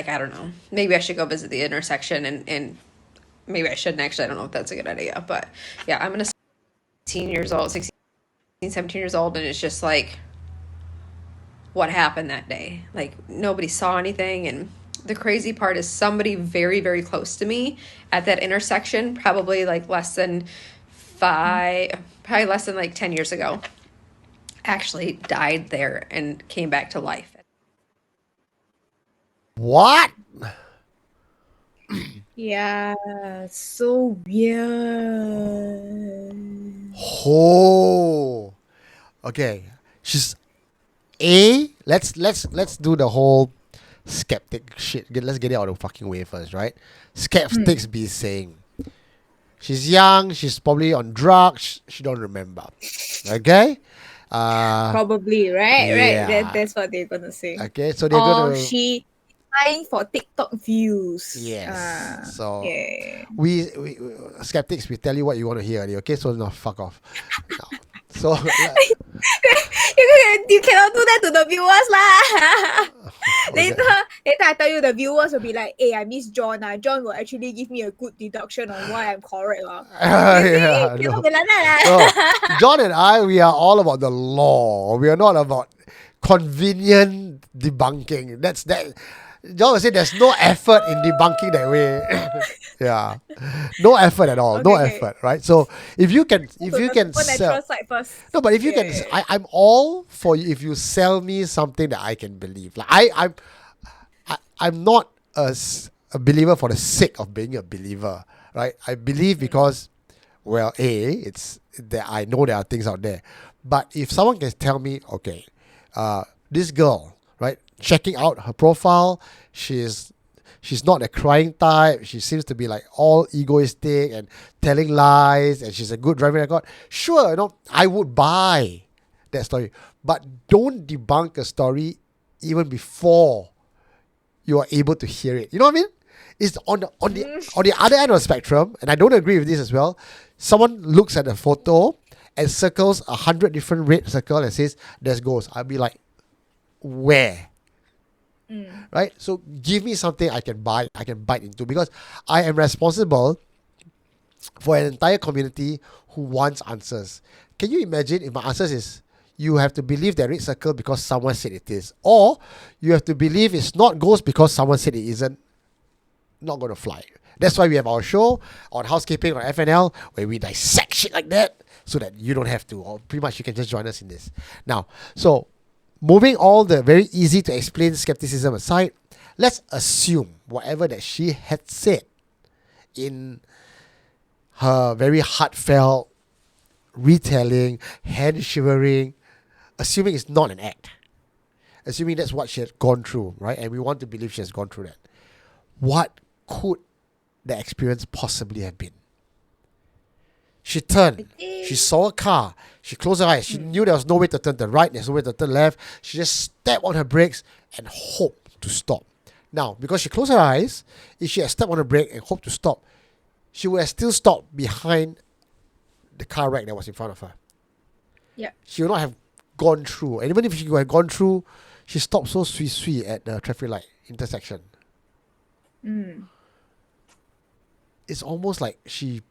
don't know. Maybe I should go visit the intersection and maybe I shouldn't actually. I don't know if that's a good idea. But yeah, I'm 16, 17 years old, and it's just like, what happened that day? Like nobody saw anything, and the crazy part is somebody very, very close to me at that intersection, probably less than 10 years ago, actually died there and came back to life. What? Yeah, so weird. Oh, okay. Let's do the whole skeptic shit. Let's get it out of the fucking way first, right? Skeptics be saying she's young, she's probably on drugs, she don't remember. Okay? Probably, right? Yeah. Right. That's what they're gonna say. Okay, so they're gonna she trying for TikTok views. Yes. So yeah. we skeptics, we tell you what you want to hear, okay? So no, fuck off. No. So you cannot do that to the viewers lah. Later I tell you, the viewers will be like, hey, I miss John. John will actually give me a good deduction on why I'm correct. Yeah, no. No. John and I, we are all about the law. We are not about convenient debunking. That's that. John will say there's no effort in debunking that way. Yeah, no effort at all. No effort, right? So if you can sell, no, but if you can, I'm all for you if you sell me something that I can believe. Like I'm not a believer for the sake of being a believer, right? I believe because, well, it's that I know there are things out there, but if someone can tell me, okay, this girl, right, checking out her profile, she's not a crying type, she seems to be all egoistic and telling lies, and she's a good driving record, sure, I would buy that story, but don't debunk a story even before you are able to hear it. You know what I mean? It's on the other end of the spectrum, and I don't agree with this as well. Someone looks at a photo and circles 100 different red circles and says there's ghosts. I'll be like, where? Right? So give me something I can bite into, because I am responsible for an entire community who wants answers. Can you imagine if my answers is you have to believe that red circle because someone said it is, or you have to believe it's not ghost because someone said it isn't? Not going to fly. That's why we have our show on Housekeeping on FNL, where we dissect shit like that so that you don't have to, or pretty much you can just join us in this. Now, so moving all the very easy to explain skepticism aside, let's assume whatever that she had said in her very heartfelt retelling, hand shivering, assuming it's not an act. Assuming that's what she had gone through, right? And we want to believe she has gone through that. What could the experience possibly have been? She turned. She saw a car. She closed her eyes. She knew there was no way to turn to the right. There's no way to turn left. She just stepped on her brakes and hoped to stop. Now, because she closed her eyes, if she had stepped on her brake and hoped to stop, she would have still stopped behind the car wreck that was in front of her. Yeah. She would not have gone through. And even if she had gone through, she stopped so sweet at the traffic light intersection. It's almost like she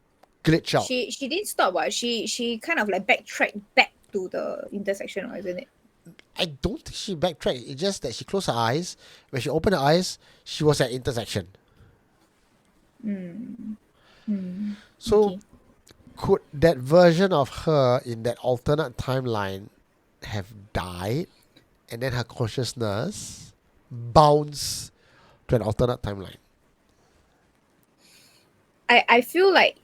glitched out. She didn't stop. What she kind of like backtracked back to the intersection, isn't it? I don't think she backtracked. It's just that she closed her eyes. When she opened her eyes, she was at intersection. So, Okay. could that version of her in that alternate timeline have died, and then her consciousness bounced to an alternate timeline? I feel like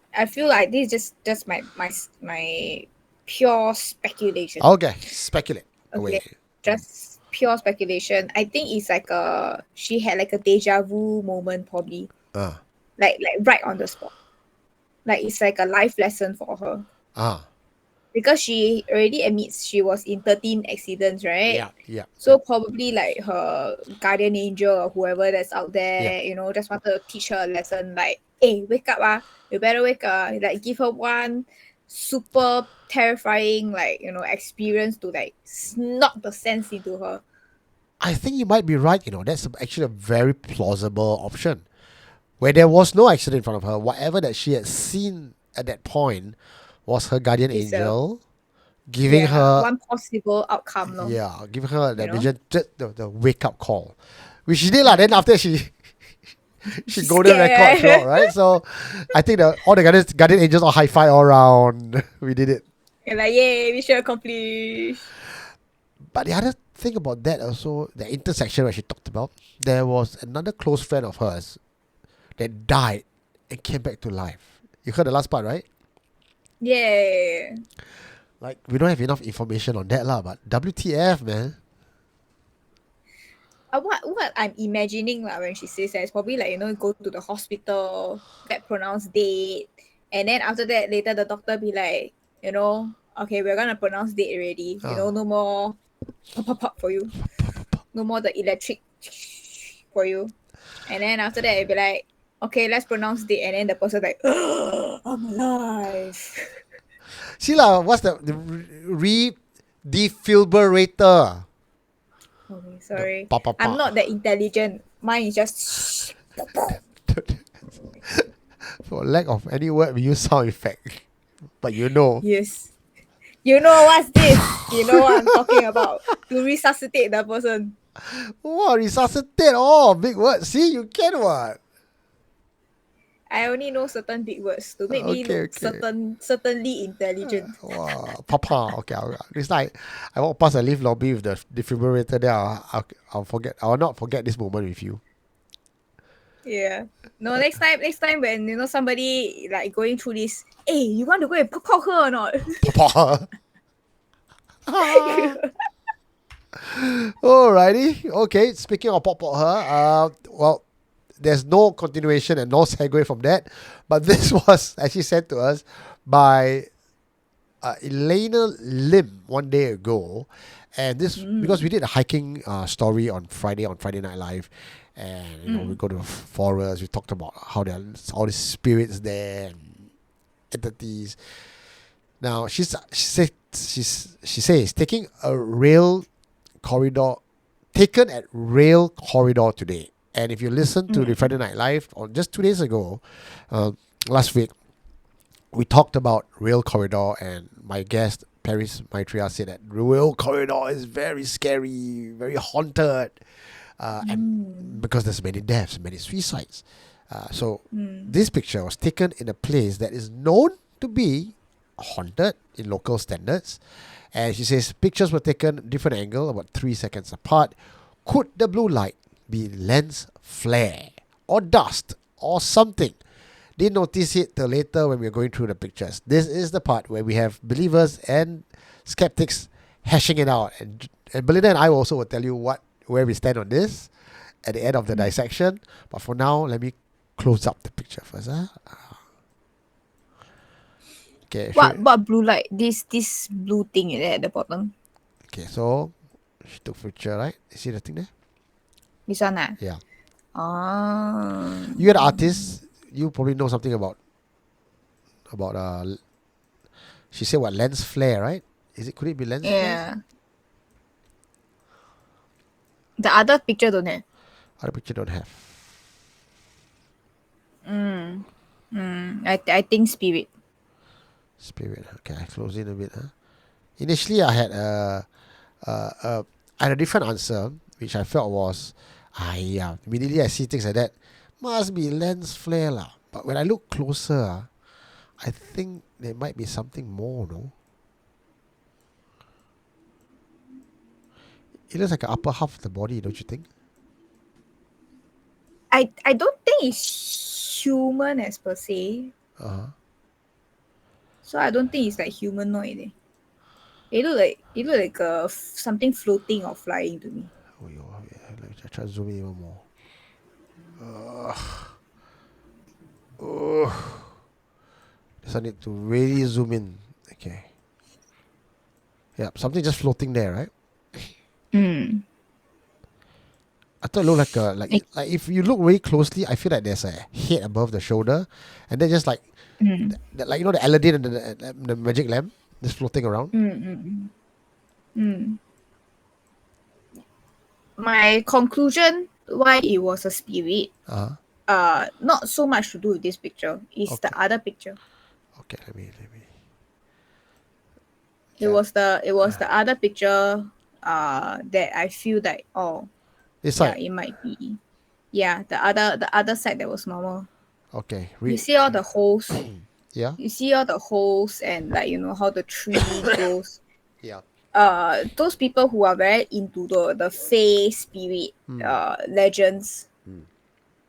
this is just my pure speculation. Okay, speculate away. Okay. Just pure speculation. I think it's like she had like a deja vu moment probably. Like right on the spot. Like it's like a life lesson for her. Because she already admits she was in 13 accidents, right? Yeah. So probably like her guardian angel or whoever that's out there, just wanted to teach her a lesson like, hey, wake up, you better wake up. Like give her one super terrifying experience to like knock the sense into her. I think you might be right. That's actually a very plausible option. Where there was no accident in front of her, whatever that she had seen at that point was her guardian angel giving her one possible outcome. Giving her that vision, just the wake up call, which she did lah. Then after she golden record throughout, right? So I think all the guardian angels all high five all around. We did it. You're like, yay, mission accomplished. But the other thing about that also, the intersection where she talked about, there was another close friend of hers that died and came back to life. You heard the last part, right? Yeah. Like, we don't have enough information on that lah, but WTF, man. What I'm imagining when she says that is probably like, go to the hospital, get pronounced dead, and then after that later the doctor be like, okay, we're gonna pronounce dead already. No more pop for you. No more the electric for you. And then after that it'll be like, okay, let's pronounce dead, and then the person like, I'm alive. See lah, what's the defibrillator? Okay, sorry. I'm not that intelligent. Mine is just for lack of any word, we use sound effect. But Yes. You know what's this? You know what I'm talking about. To resuscitate the person. Wow, resuscitate. Oh, big word. See, you can what? I only know certain big words to make me look certainly intelligent. Wow, papa. Okay, it's like I walk past a lift lobby with the defibrillator there. I'll forget. I will not forget this moment with you. Yeah. No, next time when somebody like going through this, hey, you want to go and pop her or not? Papa. Alrighty. Okay. Speaking of pop her, well, there's no continuation and no segue from that, but this was actually sent to us by Elna Lim one day ago, and this because we did a hiking story on Friday Night Live, and we go to forests. We talked about how there are all these spirits there, and entities. Now she says taken at rail corridor today. And if you listen to the Friday Night Live on just 2 days ago, last week, we talked about rail corridor, and my guest Paris Maitreya said that rail corridor is very scary, very haunted, and because there's many deaths, many suicides. So this picture was taken in a place that is known to be haunted in local standards. And she says pictures were taken different angle, about 3 seconds apart. Could the blue light be lens flare or dust or something Didn't notice it till later when we were going through the pictures. This is the part where we have believers and skeptics hashing it out. And Belinda and I also will tell you where we stand on this at the end of the dissection. But for now, let me close up the picture first. Okay. What blue light? This blue thing is at the bottom. Okay, so she took picture, right? You see the thing there? This one ah? Yeah. Ah. You're the artist. You probably know something about she said what, lens flare, right? Could it be lens flare? Yeah. The other picture don't have. Other picture don't have. I think spirit. Spirit. Okay, I close in a bit. Initially, I had a different answer, which I felt was, immediately I see things like that, must be lens flare lah. But when I look closer, I think there might be something more, no? It looks like an upper half of the body, don't you think? I don't think it's human as per se. So I don't think it's like humanoid. It look like something floating or flying to me. Oh, let me try to zoom in even more. This I need to really zoom in. Okay. Yeah, something just floating there, right? I thought it looked like if you look very closely, I feel like there's a head above the shoulder, and then just like like the Aladdin and the magic lamp just floating around. My conclusion why it was a spirit, not so much to do with this picture. It's the other picture. Okay, let me. It was the other picture that I feel like this side. it might be. Yeah, the other side that was normal. Okay. You see all the holes. Yeah. You see all the holes and how the tree goes. Yeah. Those people who are very into the fae spirit legends.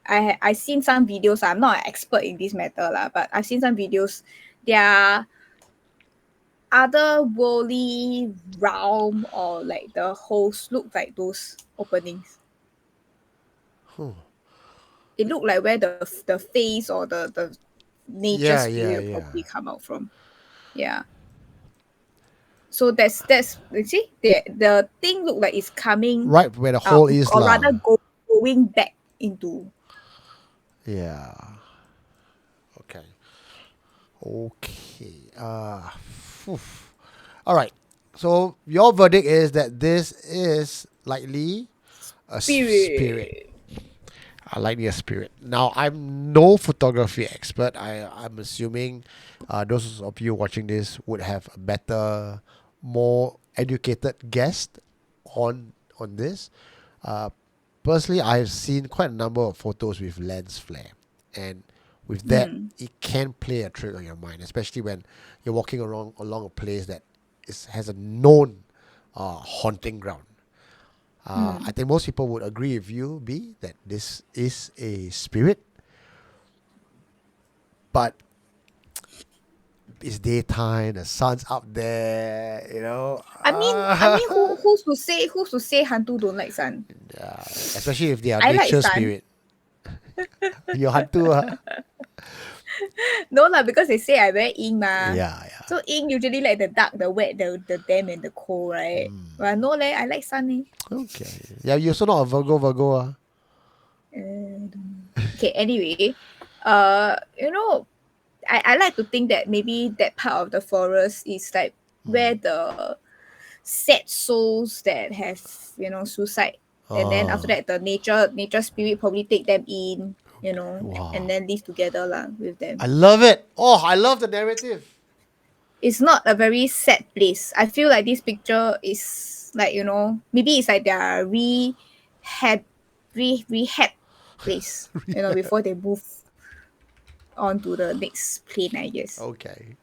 I seen some videos. I'm not an expert in this matter lah, but I've seen some videos. Their otherworldly realm or like the holes look like those openings. It looked like where the face or the nature spirit probably come out from. Yeah. So that's you see the thing look like it's coming right where the hole is, or rather going back into. Yeah. Okay. All right. So your verdict is that this is likely a spirit. I like a spirit. Now, I'm no photography expert. I'm assuming those of you watching this would have a better, more educated guess on this. Personally, I've seen quite a number of photos with lens flare. And with that, it can play a trick on your mind, especially when you're walking along a place that has a known haunting ground. I think most people would agree with you, B, that this is a spirit. But it's daytime, the sun's up there, I mean, who's to say hantu don't like sun? Especially if they are I nature like spirit. Your hantu, No lah, because they say I very yin ma. Yeah. So yin usually like the dark, the wet, the damp and the cold, right? But no leh, I like sun eh. Okay. Yeah, you're also not a Virgo. Okay, anyway, I like to think that maybe that part of the forest is like where the sad souls that have, suicide. And then after that, the nature spirit probably take them in, and then live together with them. I love it. Oh, I love the narrative. It's not a very sad place. I feel like this picture is like, maybe it's like their rehab place, before they move on to the next plane, I guess. Okay.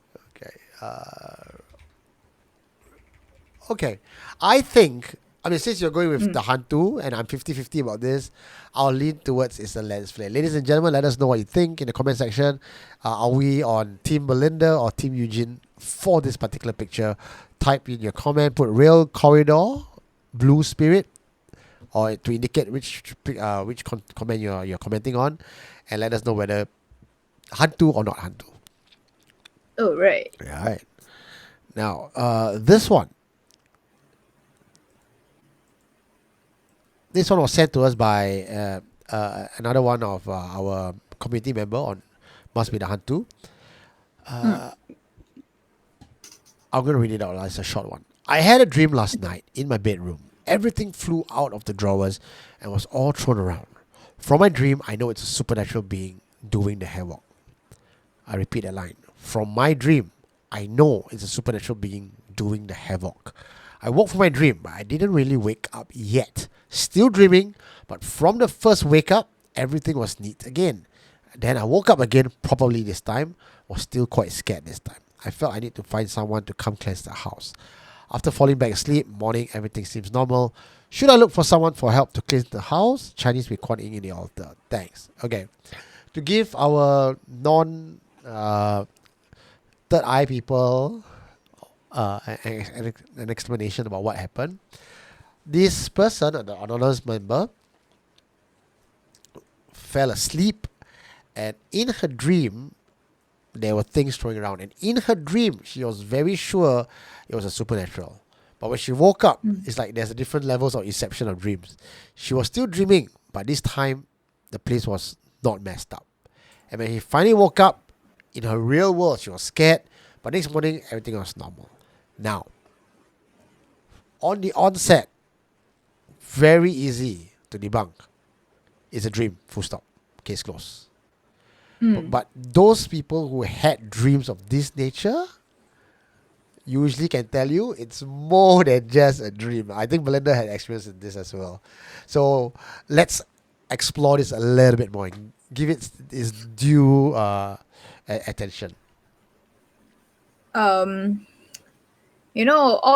Okay. I think I mean, since you're going with the hantu and I'm 50-50 about this, I'll lean towards it's a lens flare. Ladies and gentlemen, let us know what you think in the comment section. Are we on Team Belinda or Team Eugene for this particular picture? Type in your comment, put real corridor, blue spirit, or to indicate which comment you're commenting on, and let us know whether hantu or not hantu. Oh, right. Right. Now, this one. This one was sent to us by another one of our community member on Must Be the Hantu. I'm going to read it out. It's a short one. I had a dream last night in my bedroom. Everything flew out of the drawers and was all thrown around. From my dream, I know it's a supernatural being doing the havoc. I repeat that line. From my dream, I know it's a supernatural being doing the havoc. I woke from my dream, but I didn't really wake up yet. Still dreaming, but from the first wake up, everything was neat again. Then I woke up again, probably this time, was still quite scared this time. I felt I need to find someone to come cleanse the house. After falling back asleep, morning, everything seems normal. Should I look for someone for help to cleanse the house? Chinese with Kuan Yin in the altar. Thanks. Okay. To give our non third eye people an explanation about what happened. This person, the anonymous member, fell asleep, and in her dream, there were things throwing around. And in her dream, she was very sure it was a supernatural. But when she woke up, it's like there's a different levels of inception of dreams. She was still dreaming, but this time, the place was not messed up. And when he finally woke up, in her real world, she was scared, but next morning, everything was normal. Now, on the onset, very easy to debunk. It's a dream, full stop, case closed. But those people who had dreams of this nature usually can tell you it's more than just a dream. I think Belinda had experience in this as well. So let's explore this a little bit more. Give it its due attention. All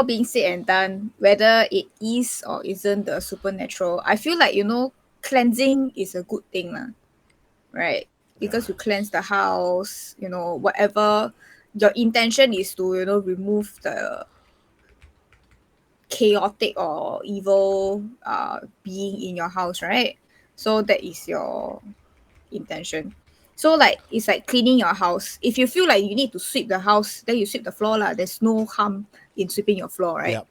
being said and done, whether it is or isn't the supernatural, I feel like, cleansing is a good thing, right? Because you cleanse the house, whatever your intention is to, remove the chaotic or evil being in your house, right? So that is your intention. So it's like cleaning your house. If you feel like you need to sweep the house, then you sweep the floor lah. There's no harm in sweeping your floor, right? Yep.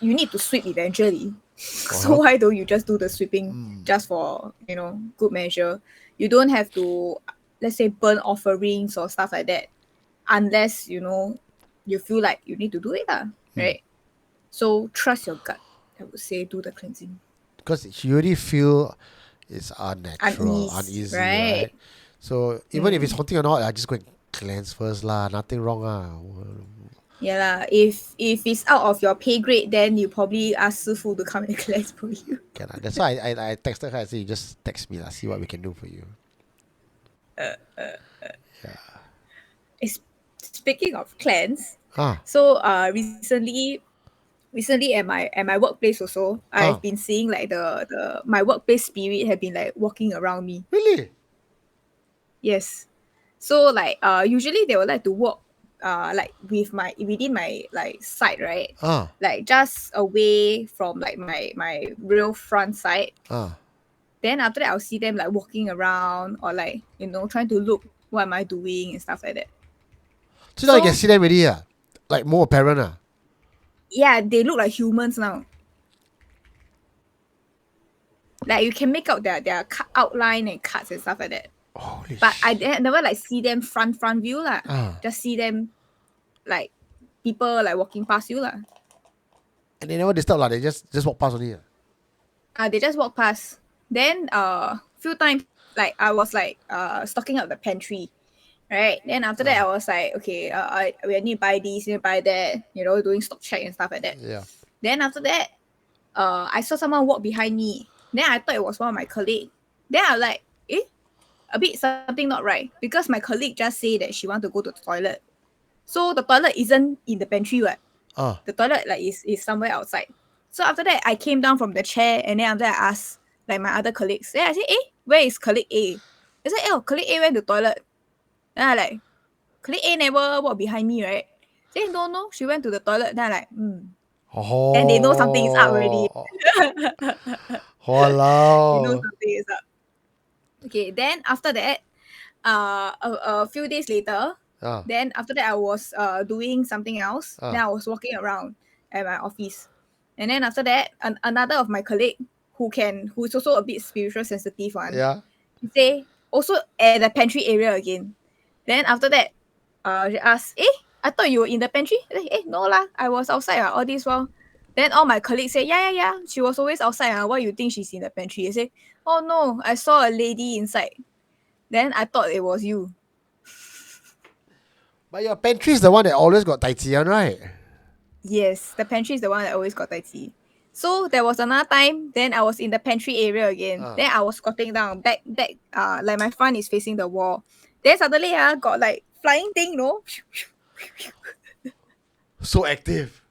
You need to sweep eventually. So why don't you just do the sweeping just for, good measure? You don't have to, let's say, burn offerings or stuff like that, unless, you feel like you need to do it, right? So trust your gut. I would say do the cleansing. Because you already feel it's unnatural, uneasy, right? So even if it's haunting or not, I just go and cleanse first lah. Nothing wrong Yeah lah. If it's out of your pay grade, then you probably ask Sifu to come and cleanse for you. Okay, that's why I texted her. I said, you just text me lah. See what we can do for you. Speaking of cleanse, so recently at my workplace also, I've been seeing like the my workplace spirit have been like walking around me. Really? Yes. So usually they would like to walk within my like side, right? Like just away from like my real front side. Then after that I'll see them like walking around or like, trying to look what am I doing and stuff like that. So now you can see them already, like more apparent. Yeah, they look like humans now. Like you can make out their outline and cuts and stuff like that. Holy but I never like see them front view lah. Just see them like people like walking past you lah. And they never disturb lah. They just walk past only. They just walk past. Then few times like I was like stocking up the pantry, right? Then after that I was like, okay, we need to buy this, need to buy that, doing stock check and stuff like that. Yeah. Then after that, I saw someone walk behind me. Then I thought it was one of my colleagues. Then I was like, a bit something not right, because my colleague just said that she want to go to the toilet. So the toilet isn't in the pantry, right? The toilet like is somewhere outside. So after that, I came down from the chair and then after that I asked like my other colleagues. Then I said, where is colleague A? They said, colleague A went to toilet. Then I like, colleague A never walked behind me, right? Say, no, she went to the toilet. Then I like, Oh. Then they know something is up already. They know something is up. Okay, then after that, a few days later, then after that I was doing something else. Then I was walking around at my office. And then after that, another of my colleague who's also a bit spiritual sensitive one. Yeah. He say, also at the pantry area again. Then after that, she asked, I thought you were in the pantry. I said, no lah, I was outside all this while. Then all my colleagues say, yeah, she was always outside. Why you think she's in the pantry? I say, oh no, I saw a lady inside. Then I thought it was you. But your pantry is the one that always got tai chi, right? Yes, the pantry is the one that always got tai chi. So there was another time, then I was in the pantry area again. Then I was squatting down, back, like my front is facing the wall. Then suddenly got like flying thing, no? So active.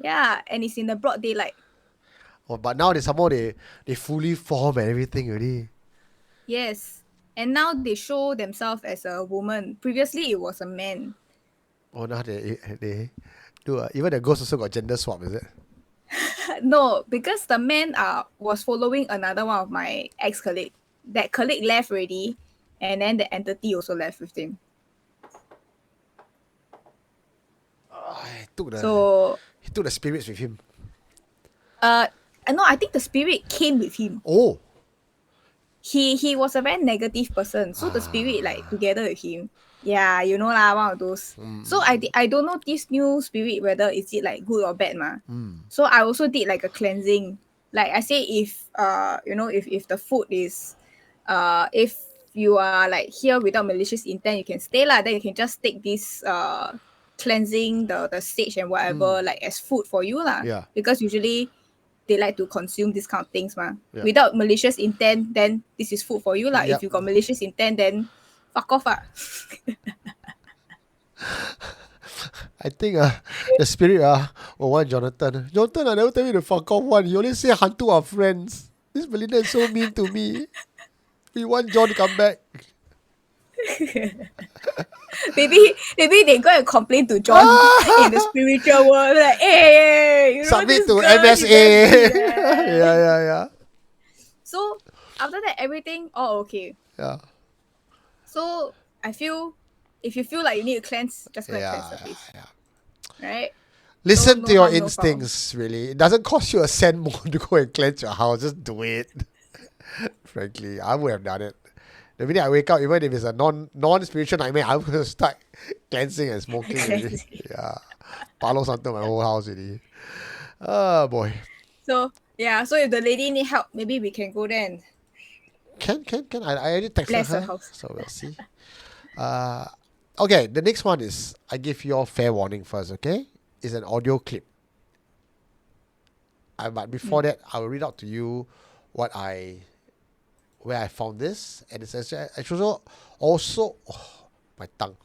Yeah, and it's in the broad daylight. Oh, but now they fully form and everything already. Yes. And now they show themselves as a woman. Previously it was a man. Oh, now they do even the ghost also got gender swap, is it? No, because the man was following another one of my ex-colleague. That colleague left already, and then the entity also left with him. He took the spirits with him. No, I think the spirit came with him. Oh. He was a very negative person, so the spirit like together with him. Yeah, you know lah, one of those. So I don't know this new spirit whether is it like good or bad ma. So I also did like a cleansing. Like I say, if if the food is if you are like here without malicious intent, you can stay lah. Then you can just take this cleansing the sage and whatever like as food for you lah. Yeah. Because usually they like to consume these kind of things ma. Yeah. Without malicious intent, then this is food for you lah. Yep. If you got malicious intent, then fuck off ah. I think the spirit will want Jonathan. Jonathan, I never tell you the fuck off one. You only say hantu are friends. This Belinda is so mean to me. We want John to come back. Maybe they go and complain to John in the spiritual world. Like, hey, submit to girl, MSA. Yeah. So after that, everything all okay. Yeah. So I feel if you feel like you need to cleanse, just go and cleanse the face. Yeah. Right? Listen to your harm, instincts, really. It doesn't cost you a cent more to go and cleanse your house. Just do it. Frankly, I would have done it. The minute I wake up, even if it's a non-spiritual nightmare, I'm going to start cleansing and smoking already. Yeah. Palo Santo my whole house already. Oh, boy. So if the lady need help, maybe we can go there and... Can. I already texted her. House. So we'll see. Okay, the next one is, I give you all fair warning first, okay? It's an audio clip. But before that, I will read out to you where I found this. And it's actually also my tongue.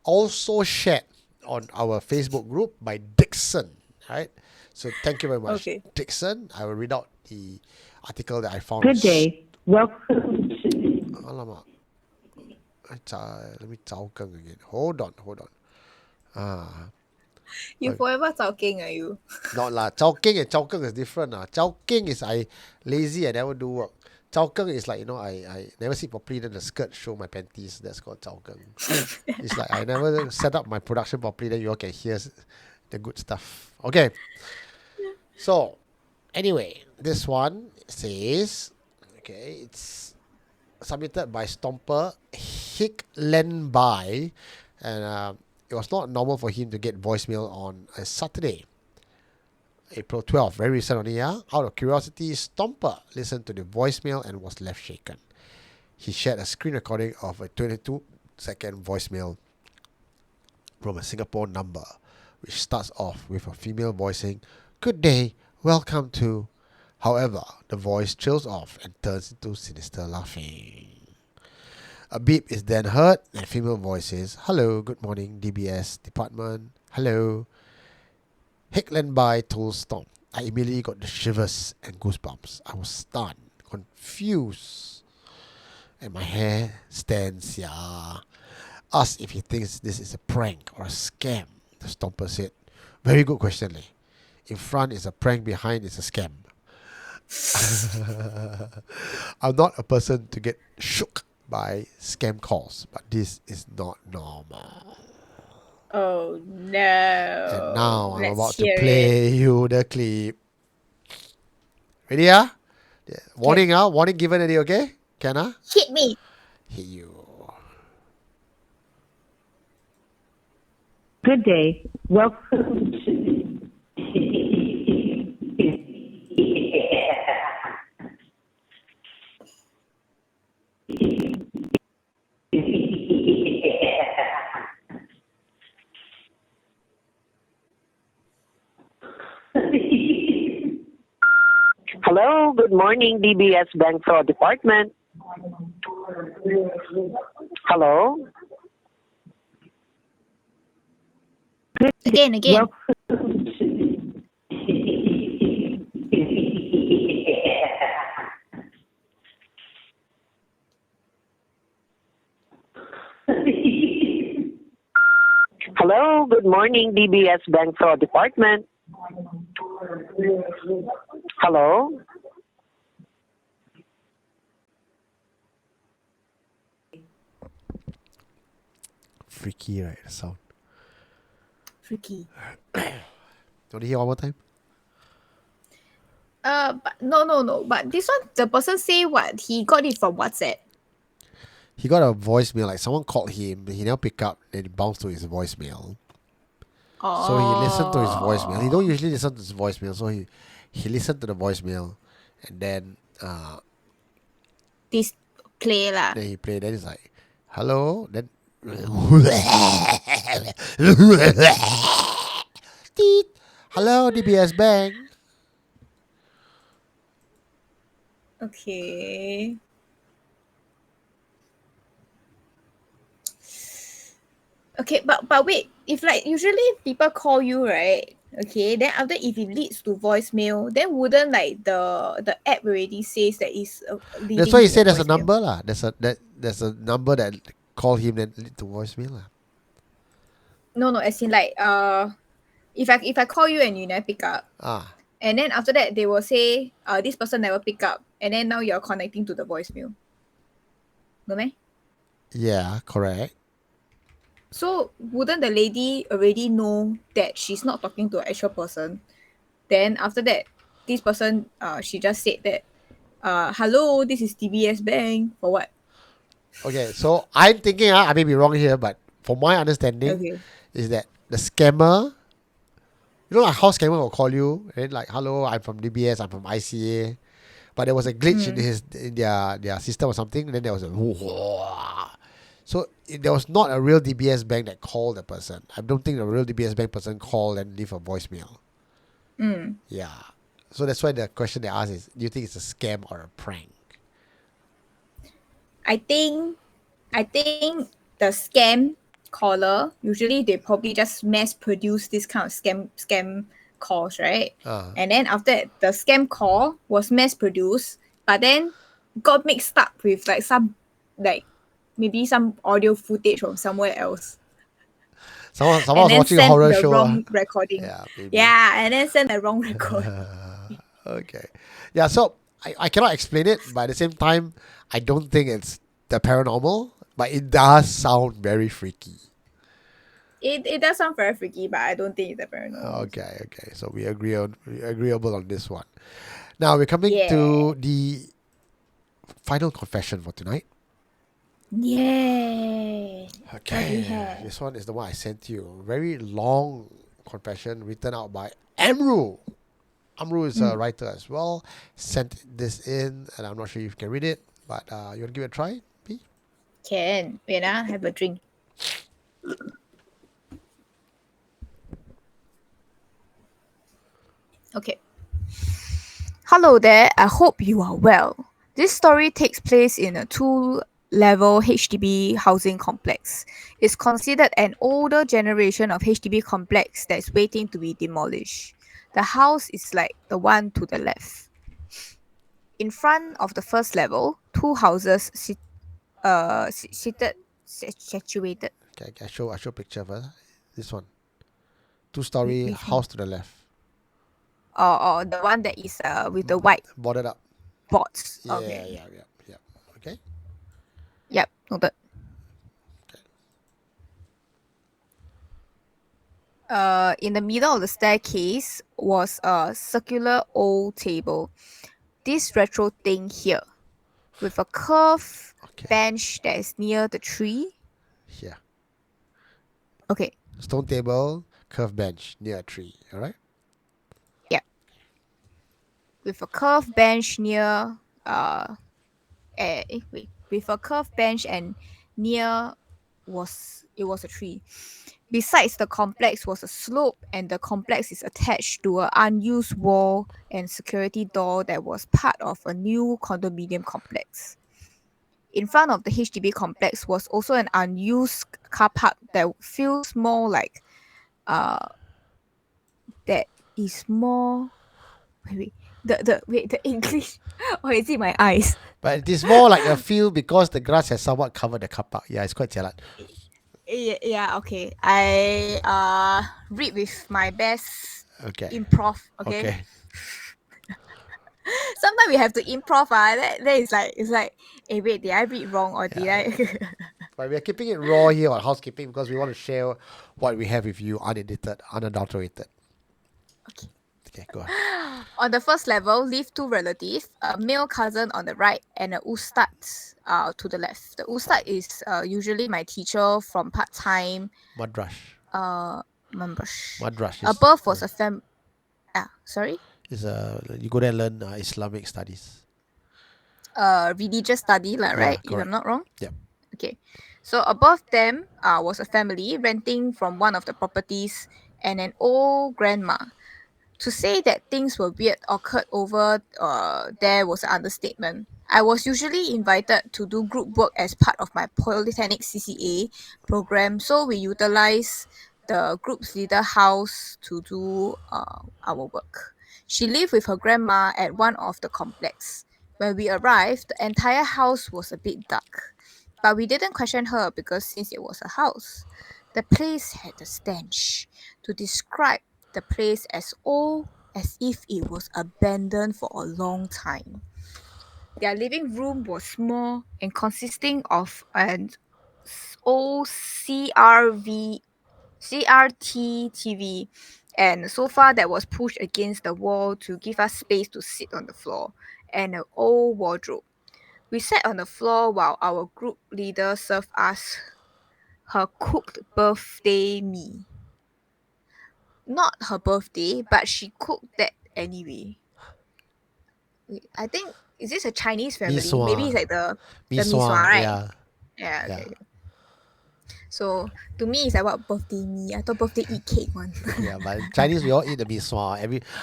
Also shared on our Facebook group by Dixon, right? So thank you very much, okay. Dixon. I will read out the article that I found. Good day. Welcome to... Alamak. Let me zao geng again. Hold on. You forever talking, are you? Not lah. Zao geng and zao geng is different lah. Zao geng is I lazy, I never do work. Zao geng is like, I never sit properly, then the skirt show my panties. That's called zao geng. It's like I never set up my production properly, then you all can hear the good stuff. Okay. So, anyway, this one says, okay, it's submitted by Stomper Hick Len Bai, and it was not normal for him to get voicemail on a Saturday, April 12th, very recent only. Out of curiosity, Stomper listened to the voicemail and was left shaken. He shared a screen recording of a 22-second voicemail from a Singapore number, which starts off with a female voice saying, "Good day, welcome to..." However, the voice trails off and turns into sinister laughing. A beep is then heard, and female voice says, "Hello, good morning, DBS department. Hello." Hickland Bai told Stomp, I immediately got the shivers and goosebumps. I was stunned, confused, and my hair stands. Yeah. Asked if he thinks this is a prank or a scam. The stomper said, "Very good question, Lee. In front is a prank, behind is a scam." I'm not a person to get shook by scam calls, but this is not normal. Oh no. And now I'm Let's about to hear play you the clip. Ready, yeah? Warning, warning given already, okay? Can I? Hit me. Hit you. Good day. Welcome to. Hello, good morning, DBS Bank Fraud Department. Hello. Again. Welcome to. Hello, good morning, DBS Bank Fraud Department. Hello. Freaky, right? The sound. Freaky. Want to hear one more time? But no. But this one, the person say what? He got it from WhatsApp. He got a voicemail, like someone called him, he never picked up, then it bounced to his voicemail. Oh. So he listened to his voicemail. He don't usually listen to his voicemail, so he listened to the voicemail, and then This play lah. then he played. Then he's like, "Hello." Then Teet. Hello, DBS Bank. Okay. Okay, but wait, if like usually people call you, right? Okay, then after if it leads to voicemail, then wouldn't like the app already says that is leading That's why he to said there's a voicemail? number lah. There's a number that call him then lead to voicemail lah. No, as in like if I call you and you never pick up, and then after that they will say this person never pick up, and then now you're connecting to the voicemail. No meh? Yeah, correct. So wouldn't the lady already know that she's not talking to an actual person? Then after that, this person she just said that hello, this is DBS Bank for what? Okay, so I'm thinking I may be wrong here, but from my understanding is that the scammer, you know, like how scammer will call you and like, hello, I'm from DBS, I'm from ICA, but there was a glitch in their system or something. Then there was a so there was not a real DBS Bank that called the person. I don't think the real DBS Bank person called and leave a voicemail. Yeah, so that's why the question they ask is, do you think it's a scam or a prank? I think the scam caller, usually they probably just mass produce this kind of scam calls, right? And then after that, the scam call was mass produced, but then got mixed up with like some like maybe some audio footage from somewhere else. Someone was watching a horror show. Wrong recording. Yeah, and then send the wrong record. Okay. Yeah, so I cannot explain it, but at the same time, I don't think it's the paranormal, but it does sound very freaky. It does sound very freaky, but I don't think it's the paranormal. Okay. So we agreeable on this one. Now we're coming to the final confession for tonight. Yeah. Okay. This one is the one I sent you. Very long confession written out by Amru. Amru is a writer as well. Sent this in, and I'm not sure if you can read it, but you want to give it a try, P? Can. Wait, have a drink. Okay. Hello there. I hope you are well. This story takes place in a 2-level HDB housing complex. It's considered an older generation of HDB complex that is waiting to be demolished. The house is like the one to the left. In front of the first level, two houses situated. Okay, I show picture first. This one. 2-story Which one? house to the left. Or the one that is with the white Boarded up. boards. Yeah, Okay. yeah. Okay. Yep, noted. In the middle of the staircase was a circular old table. This retro thing here, with a curved bench that is near the tree. Here. Okay. Stone table, curved bench near a tree. All right. Yep. With a curved bench near with a curved bench and near was a tree. Besides the complex was a slope, and the complex is attached to an unused wall and security door that was part of a new condominium complex. In front of the HDB complex was also an unused car park that feels more like that is more the English or is it my eyes? But it is more like a field because the grass has somewhat covered the car park. Yeah, it's quite jialat. Yeah, okay. I read with my best improv, okay? Sometimes we have to improv, that is like, it's like, hey, wait, did I read wrong or did I? But we are keeping it raw here on housekeeping because we want to share what we have with you, unedited, unadulterated. Okay, go on. On the first level, live two relatives, a male cousin on the right and a ustad to the left. The ustad is usually my teacher from part-time. Madrash. Madrash. Above was a sorry? Is you go there and learn Islamic studies. Religious study, right? If I'm not wrong. Yep. Okay. So above them was a family renting from one of the properties and an old grandma. To say that things were weird occurred over there was an understatement. I was usually invited to do group work as part of my polytechnic CCA program, so we utilize the group's leader house to do our work. She lived with her grandma at one of the complex. When we arrived, the entire house was a bit dark, but we didn't question her because since it was a house, the place had a stench. To describe the place as old as if it was abandoned for a long time. Their living room was small and consisting of an old CRT TV and a sofa that was pushed against the wall to give us space to sit on the floor, and an old wardrobe. We sat on the floor while our group leader served us her cooked birthday meal. Not her birthday, but she cooked that anyway. I think, is this a Chinese family? Mee-sua. Maybe it's like the mee-sua, right? Yeah, okay. So to me, it's like what birthday mee. I thought birthday eat cake one. Yeah, but Chinese we all eat the mee-sua.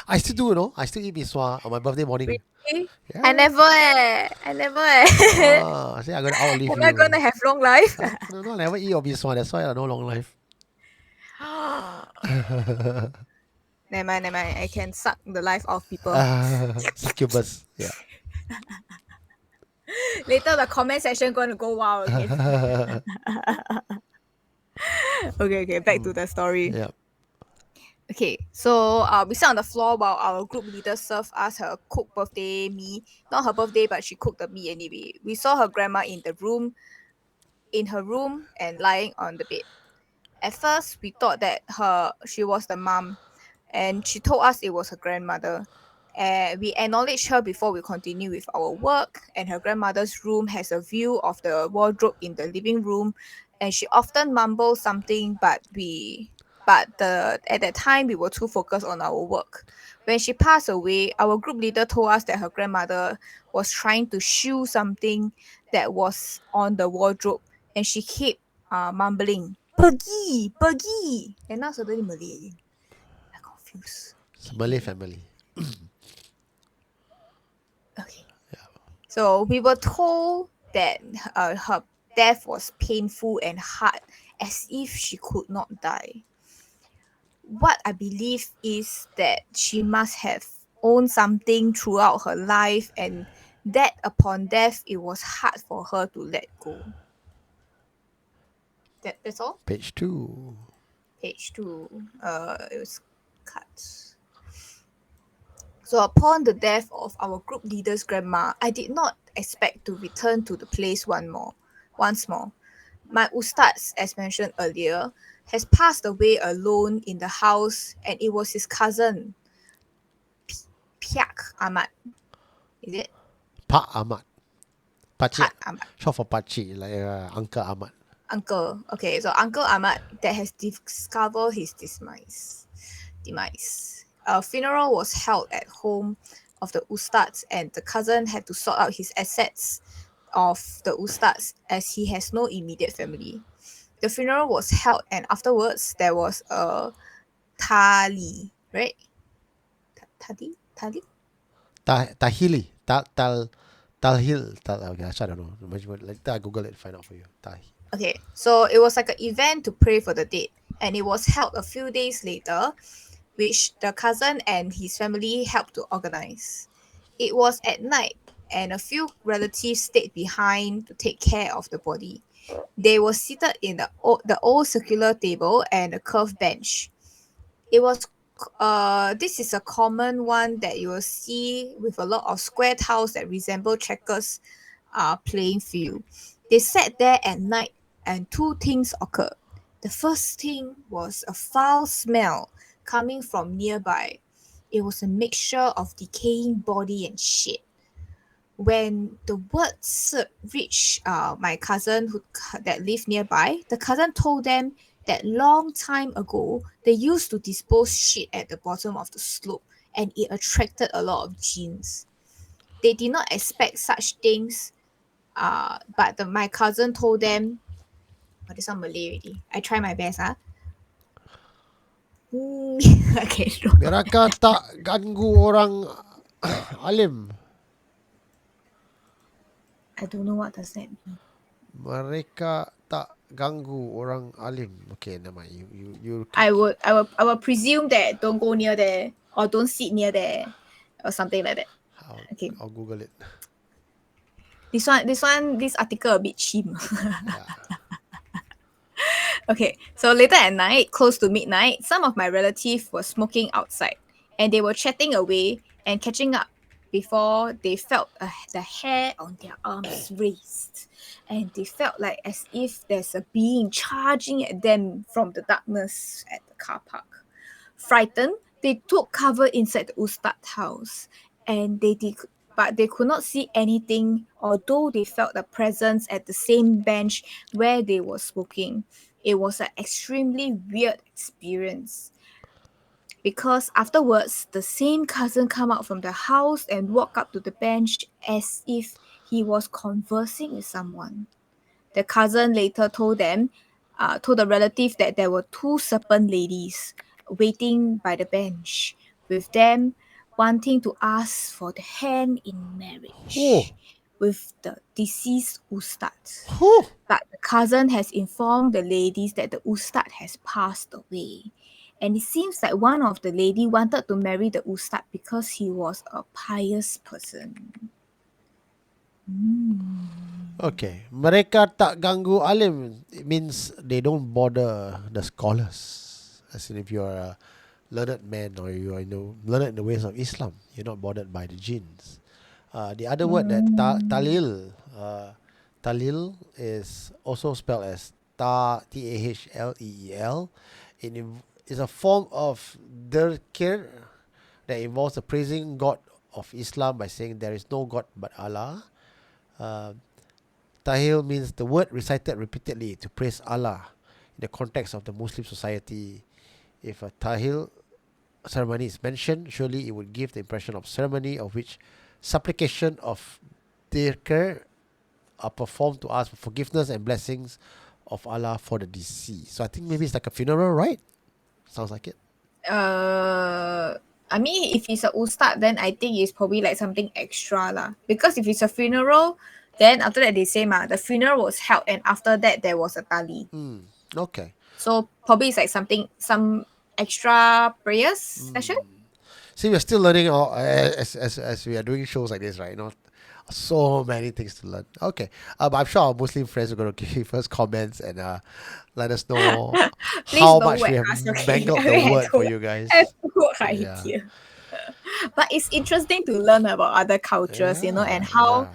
I still do, I still eat mee-sua on my birthday morning. Really? Yeah. I never. See, I'm gonna outlive you. Am I gonna have long life? No, I never eat your mee-sua. That's why I no long life. Never mind. I can suck the life of people. Succubus. Yeah. Later the comment section gonna go wild again. Okay, back to the story. Yeah. Okay, so we sat on the floor while our group leader served us her cooked birthday meal. Not her birthday, but she cooked the meal anyway. We saw her grandma in her room and lying on the bed. At first, we thought that she was the mom, and she told us it was her grandmother. We acknowledged her before we continue with our work, and her grandmother's room has a view of the wardrobe in the living room, and she often mumbles something, at that time we were too focused on our work. When she passed away, our group leader told us that her grandmother was trying to shoe something that was on the wardrobe, and she kept mumbling, "Pergi, pergi," and now suddenly Malay again. I'm confused. It's a Malay family. Okay. Yeah. So we were told that her death was painful and hard, as if she could not die. what I believe is that she must have owned something throughout her life, and that upon death, it was hard for her to let go. That's all? Page 2. Page 2. It was cut. So upon the death of our group leader's grandma, I did not expect to return to the place once more. My ustad, as mentioned earlier, has passed away alone in the house, and it was his cousin, Piak Ahmad. Is it? Pak Ahmad. Pakcik. Pak Ahmad. Short for Pakcik, like Uncle Ahmad. Uncle. Okay, so Uncle Ahmad that has discovered his demise. A funeral was held at home of the ustads, and the cousin had to sort out his assets of the ustads as he has no immediate family. The funeral was held, and afterwards there was a tali, right? Tali? Tahili. Talhil. Okay, I don't know. Later I Google it, find out for you. Okay, so it was like an event to pray for the dead, and it was held a few days later, which the cousin and his family helped to organize. It was at night, and a few relatives stayed behind to take care of the body. They were seated in the old circular table and a curved bench. It was this is a common one that you will see with a lot of square tiles that resemble checkers playing field. They sat there at night, and two things occurred. The first thing was a foul smell coming from nearby. It was a mixture of decaying body and shit. When the words reached my cousin that lived nearby, the cousin told them that long time ago they used to dispose shit at the bottom of the slope, and it attracted a lot of jinns. They did not expect such things, but my cousin told them. Oh, this one Malay already. I try my best. Okay. Mereka tak ganggu orang alim. I don't know what does that mean. Mereka tak ganggu orang alim. Okay, never mind. You. I would presume that don't go near there or don't sit near there or something like that. Okay. I'll Google it. This article a bit cheap. Yeah. Okay, so later at night, close to midnight, some of my relatives were smoking outside, and they were chatting away and catching up before they felt the hair on their arms raised, and they felt like as if there's a being charging at them from the darkness at the car park. Frightened, they took cover inside the ustad's house, and but they could not see anything, although they felt a presence at the same bench where they were smoking. It was an extremely weird experience, because afterwards the same cousin come out from the house and walk up to the bench as if he was conversing with someone. The cousin later told the relative that there were two serpent ladies waiting by the bench, with them wanting to ask for the hand in marriage with the deceased ustad. But the cousin has informed the ladies that the ustad has passed away. And it seems like one of the lady wanted to marry the ustad because he was a pious person. Okay. Mereka tak ganggu alim. It means they don't bother the scholars. As in, if you're a learned man or you are learned in the ways of Islam, you're not bothered by the jinns. The other word that talil is also spelled as Tahleel. It is a form of dhikr that involves the praising God of Islam by saying there is no God but Allah. Tahleel means the word recited repeatedly to praise Allah in the context of the Muslim society. If a Tahleel ceremony is mentioned, surely it would give the impression of ceremony of which supplication of dhikr are performed to ask for forgiveness and blessings of Allah for the deceased. So I think maybe it's like a funeral, right? Sounds like it. I mean, if it's a ustad, then I think it's probably like something extra lah. Because if it's a funeral, then after that they say the funeral was held, and after that there was a tali. Okay. So probably it's like some extra prayers session. See, we're still learning as we are doing shows like this, right? So many things to learn. Okay, but I'm sure our Muslim friends are going to give us comments and let us know how much we have mangled the word for you guys. I have no idea. But it's interesting to learn about other cultures, and how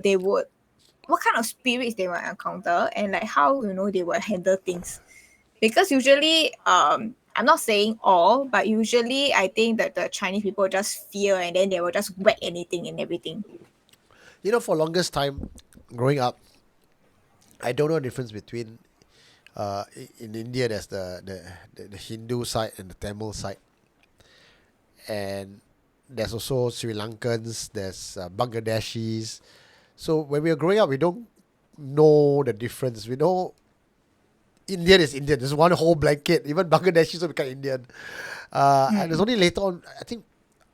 they would, what kind of spirits they will encounter, and like how they will handle things. Because usually, I'm not saying all, but usually I think that the Chinese people just fear and then they will just whack anything and everything. For longest time, growing up, I don't know the difference between in India there's the Hindu side and the Tamil side, and there's also Sri Lankans, there's Bangladeshis. So when we were growing up, we don't know the difference. We know Indian is Indian. There's one whole blanket. Even Bangladeshis will become Indian. And it's only later on, I think,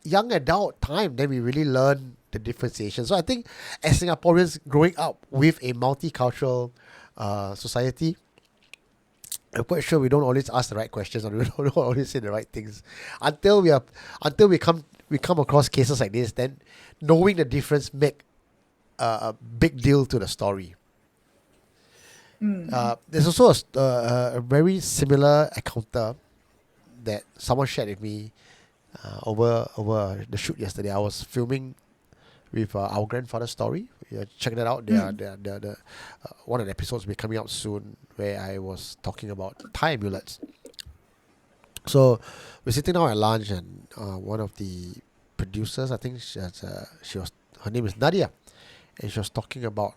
young adult time, then we really learn the differentiation. So I think as Singaporeans growing up with a multicultural society, I'm quite sure we don't always ask the right questions or we don't always say the right things until we come across cases like this. Then knowing the difference make a big deal to the story. There's also a very similar encounter that someone shared with me over the shoot yesterday. I was filming with our grandfather's story. Check that out. The one of the episodes will be coming out soon, where I was talking about Thai amulets. So we're sitting down at lunch, and one of the producers, I think her name is Nadia, and she was talking about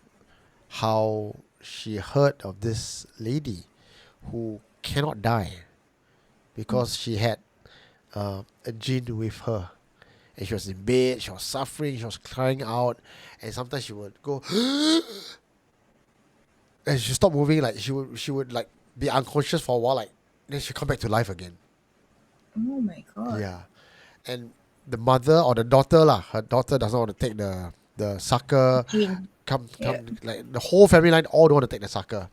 how she heard of this lady who cannot die because she had a jinn with her, and she was in bed, she was suffering, she was crying out, and sometimes she would go and she stopped moving, like she would like be unconscious for a while, like then she'd come back to life again. Oh my god. Yeah. And the mother or the daughter her daughter doesn't want to take the sucker. Come, like the whole family line all don't want to take the sucker.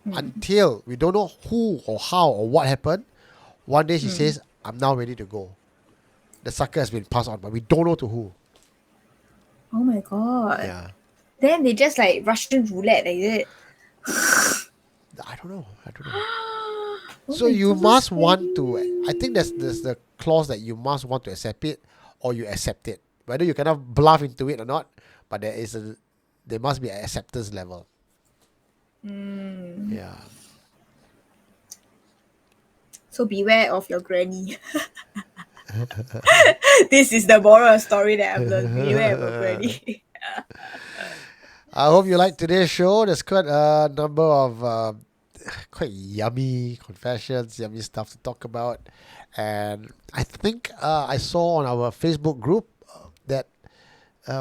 Until we don't know who or how or what happened. One day she says, I'm now ready to go. The sucker has been passed on, but we don't know to who. Oh my god. Yeah. Then they just like Russian roulette, is it? I don't know. So you must want to, I think there's the clause that you must want to accept it or you accept it. Whether you cannot bluff into it or not, but there must be an acceptance level. Yeah. So beware of your granny. This is the moral story that I've learned. Beware of your granny. I hope you liked today's show. There's quite a number of quite yummy confessions, yummy stuff to talk about. And I think I saw on our Facebook group that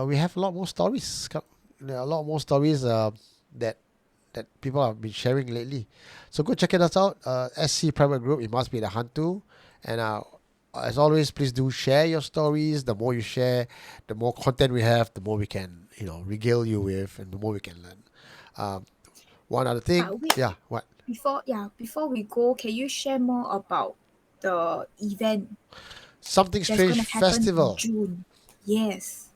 we have a lot more stories. There are a lot more stories that people have been sharing lately. So go check us out. SC Private Group, it must be the Hantu. And as always, please do share your stories. The more you share, the more content we have, the more we can, regale you with, and the more we can learn. One other thing. What? Before we go, can you share more about the event? Something Strange Festival. In June. Yes.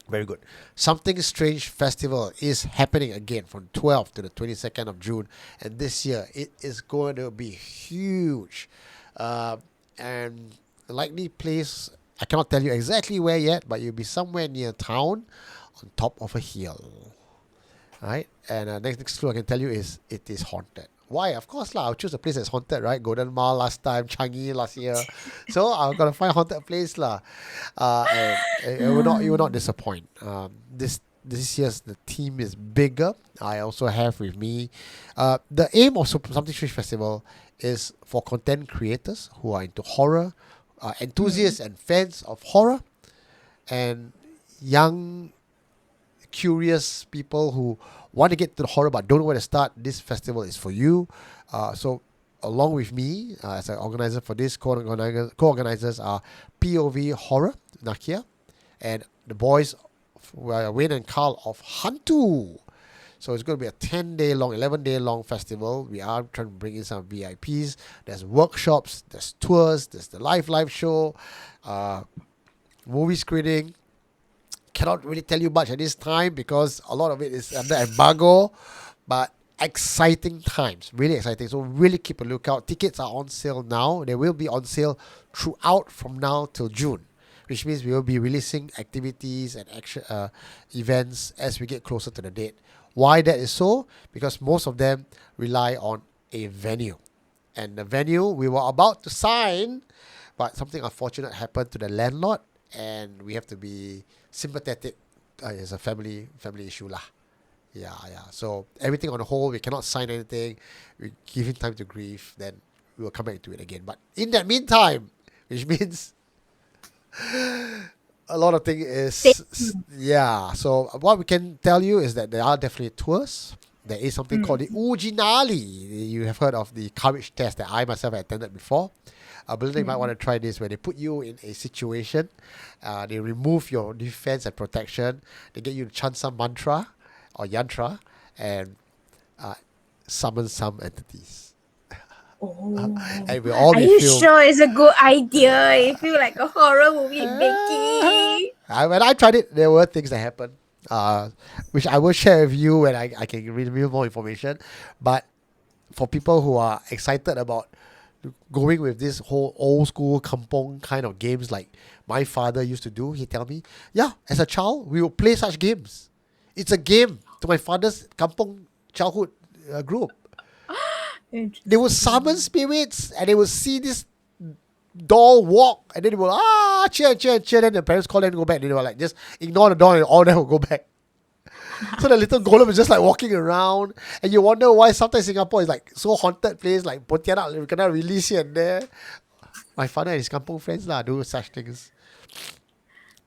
Very good. Something Strange Festival is happening again from 12th to the 22nd of June. And this year, it is going to be huge. And the likely place, I cannot tell you exactly where yet, but you'll be somewhere near town on top of a hill. Right? And next clue I can tell you is it is haunted. Why? Of course I'll choose a place that's haunted, right? Golden Mile last time, Changi last year. So I'm gonna find a haunted place and it will not disappoint. This year's the theme is bigger. I also have with me the aim of Something Strange Festival is for content creators who are into horror, enthusiasts and fans of horror, and young curious people who want to get to the horror but don't know where to start. This festival is for you. So along with me as an organizer for this, co-organizers are POV Horror, Nakia, and the boys Wayne and Carl of Hantu. So it's going to be a 10-day long, 11-day long festival. We are trying to bring in some VIPs. There's workshops, there's tours, there's the live show, movie screening. Cannot really tell you much at this time because a lot of it is under embargo, but exciting times, really exciting. So really keep a lookout. Tickets are on sale now. They will be on sale throughout from now till June, which means we will be releasing activities and action events as we get closer to the date. Why that is so? Because most of them rely on a venue, and the venue we were about to sign, but something unfortunate happened to the landlord, and we have to be sympathetic. It's a family issue lah. Yeah. So everything on the whole, we cannot sign anything. We give him time to grieve. Then we will come back to it again. But in that meantime, which means a lot of things is So what we can tell you is that there are definitely tours. There is something called the Ujinali. You have heard of the courage test that I myself have attended before. Belinda, you might want to try this, where they put you in a situation, they remove your defense and protection, they get you to chant some mantra or yantra and summon some entities. And we'll all Are you sure it's a good idea? I feel like a horror movie making. When I tried it, there were things that happened, which I will share with you when I can reveal more information. But for people who are excited about going with this whole old school kampong kind of games like my father used to do, he tell me, as a child, we would play such games. It's a game to my father's kampong childhood group. They would summon spirits and they would see this doll walk and then they will cheer. Then the parents call them and go back. And they were like, just ignore the doll and all of them will go back. So the little golem is just like walking around, and you wonder why sometimes Singapore is like so haunted place, like Pontianak, we cannot release here and there. My father and his kampong friends do such things.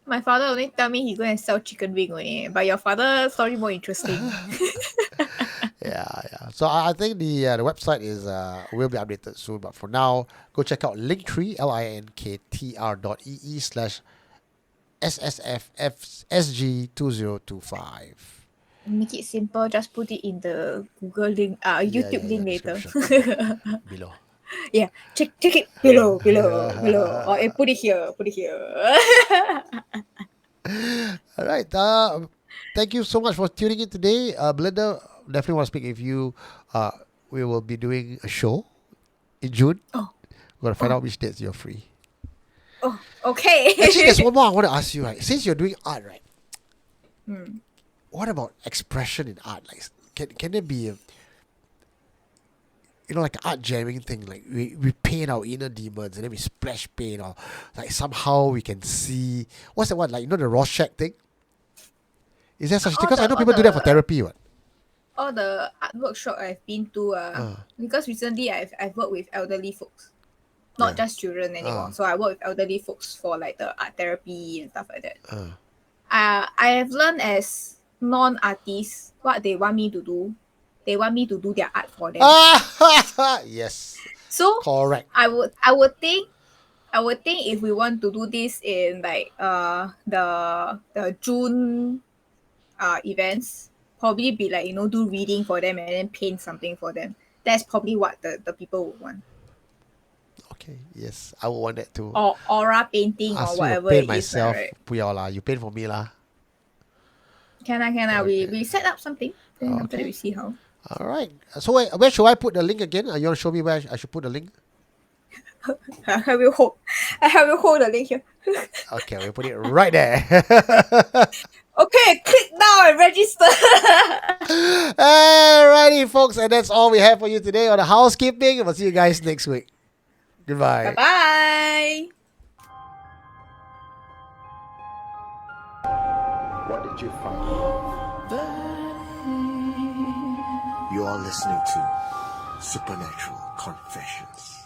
My father only tell me he go and sell chicken wing only, but your father's story more interesting. Yeah. So I think the website is will be updated soon, but for now, go check out Linktree, linktr.ee/SSFFSG2025. Make it simple, just put it in the Google link, YouTube link later. Below. Yeah, check it below. Or put it here. All right. Thank you so much for tuning in today. Belinda, definitely want to speak with you. We will be doing a show in June. We're going to find out which dates you're free. Oh, okay. Actually, there's one more I want to ask you. Right? Since you're doing art, right? What about expression in art? Like, can there be like an art jamming thing? Like we paint our inner demons and then we splash paint, or like somehow we can see what's that one? Like the Rorschach thing. Is there such thing? Because I know people do that for therapy. What? All the art workshop I've been to, because recently I've worked with elderly folks, not just children anymore. So I work with elderly folks for like the art therapy and stuff like that. I have learned as non-artists what they want me to do. They want me to do their art for them. Yes. So correct. I would think if we want to do this in like the June events, probably be like do reading for them and then paint something for them. That's probably what the people would want. Okay. Yes, I would want that too. Or aura painting or whatever paint it myself. is. Right? 不要啦, you paint for me lah. Can I? Okay. We set up something. Then after that we see how. All right. So where should I put the link again? You want to show me where I should put the link? I will hold the link here. Okay, we'll put it right there. Okay, click now and register. Alrighty, folks, and that's all we have for you today on the housekeeping. We'll see you guys next week. Goodbye. Bye-bye. What did you find? You are listening to Supernatural Confessions.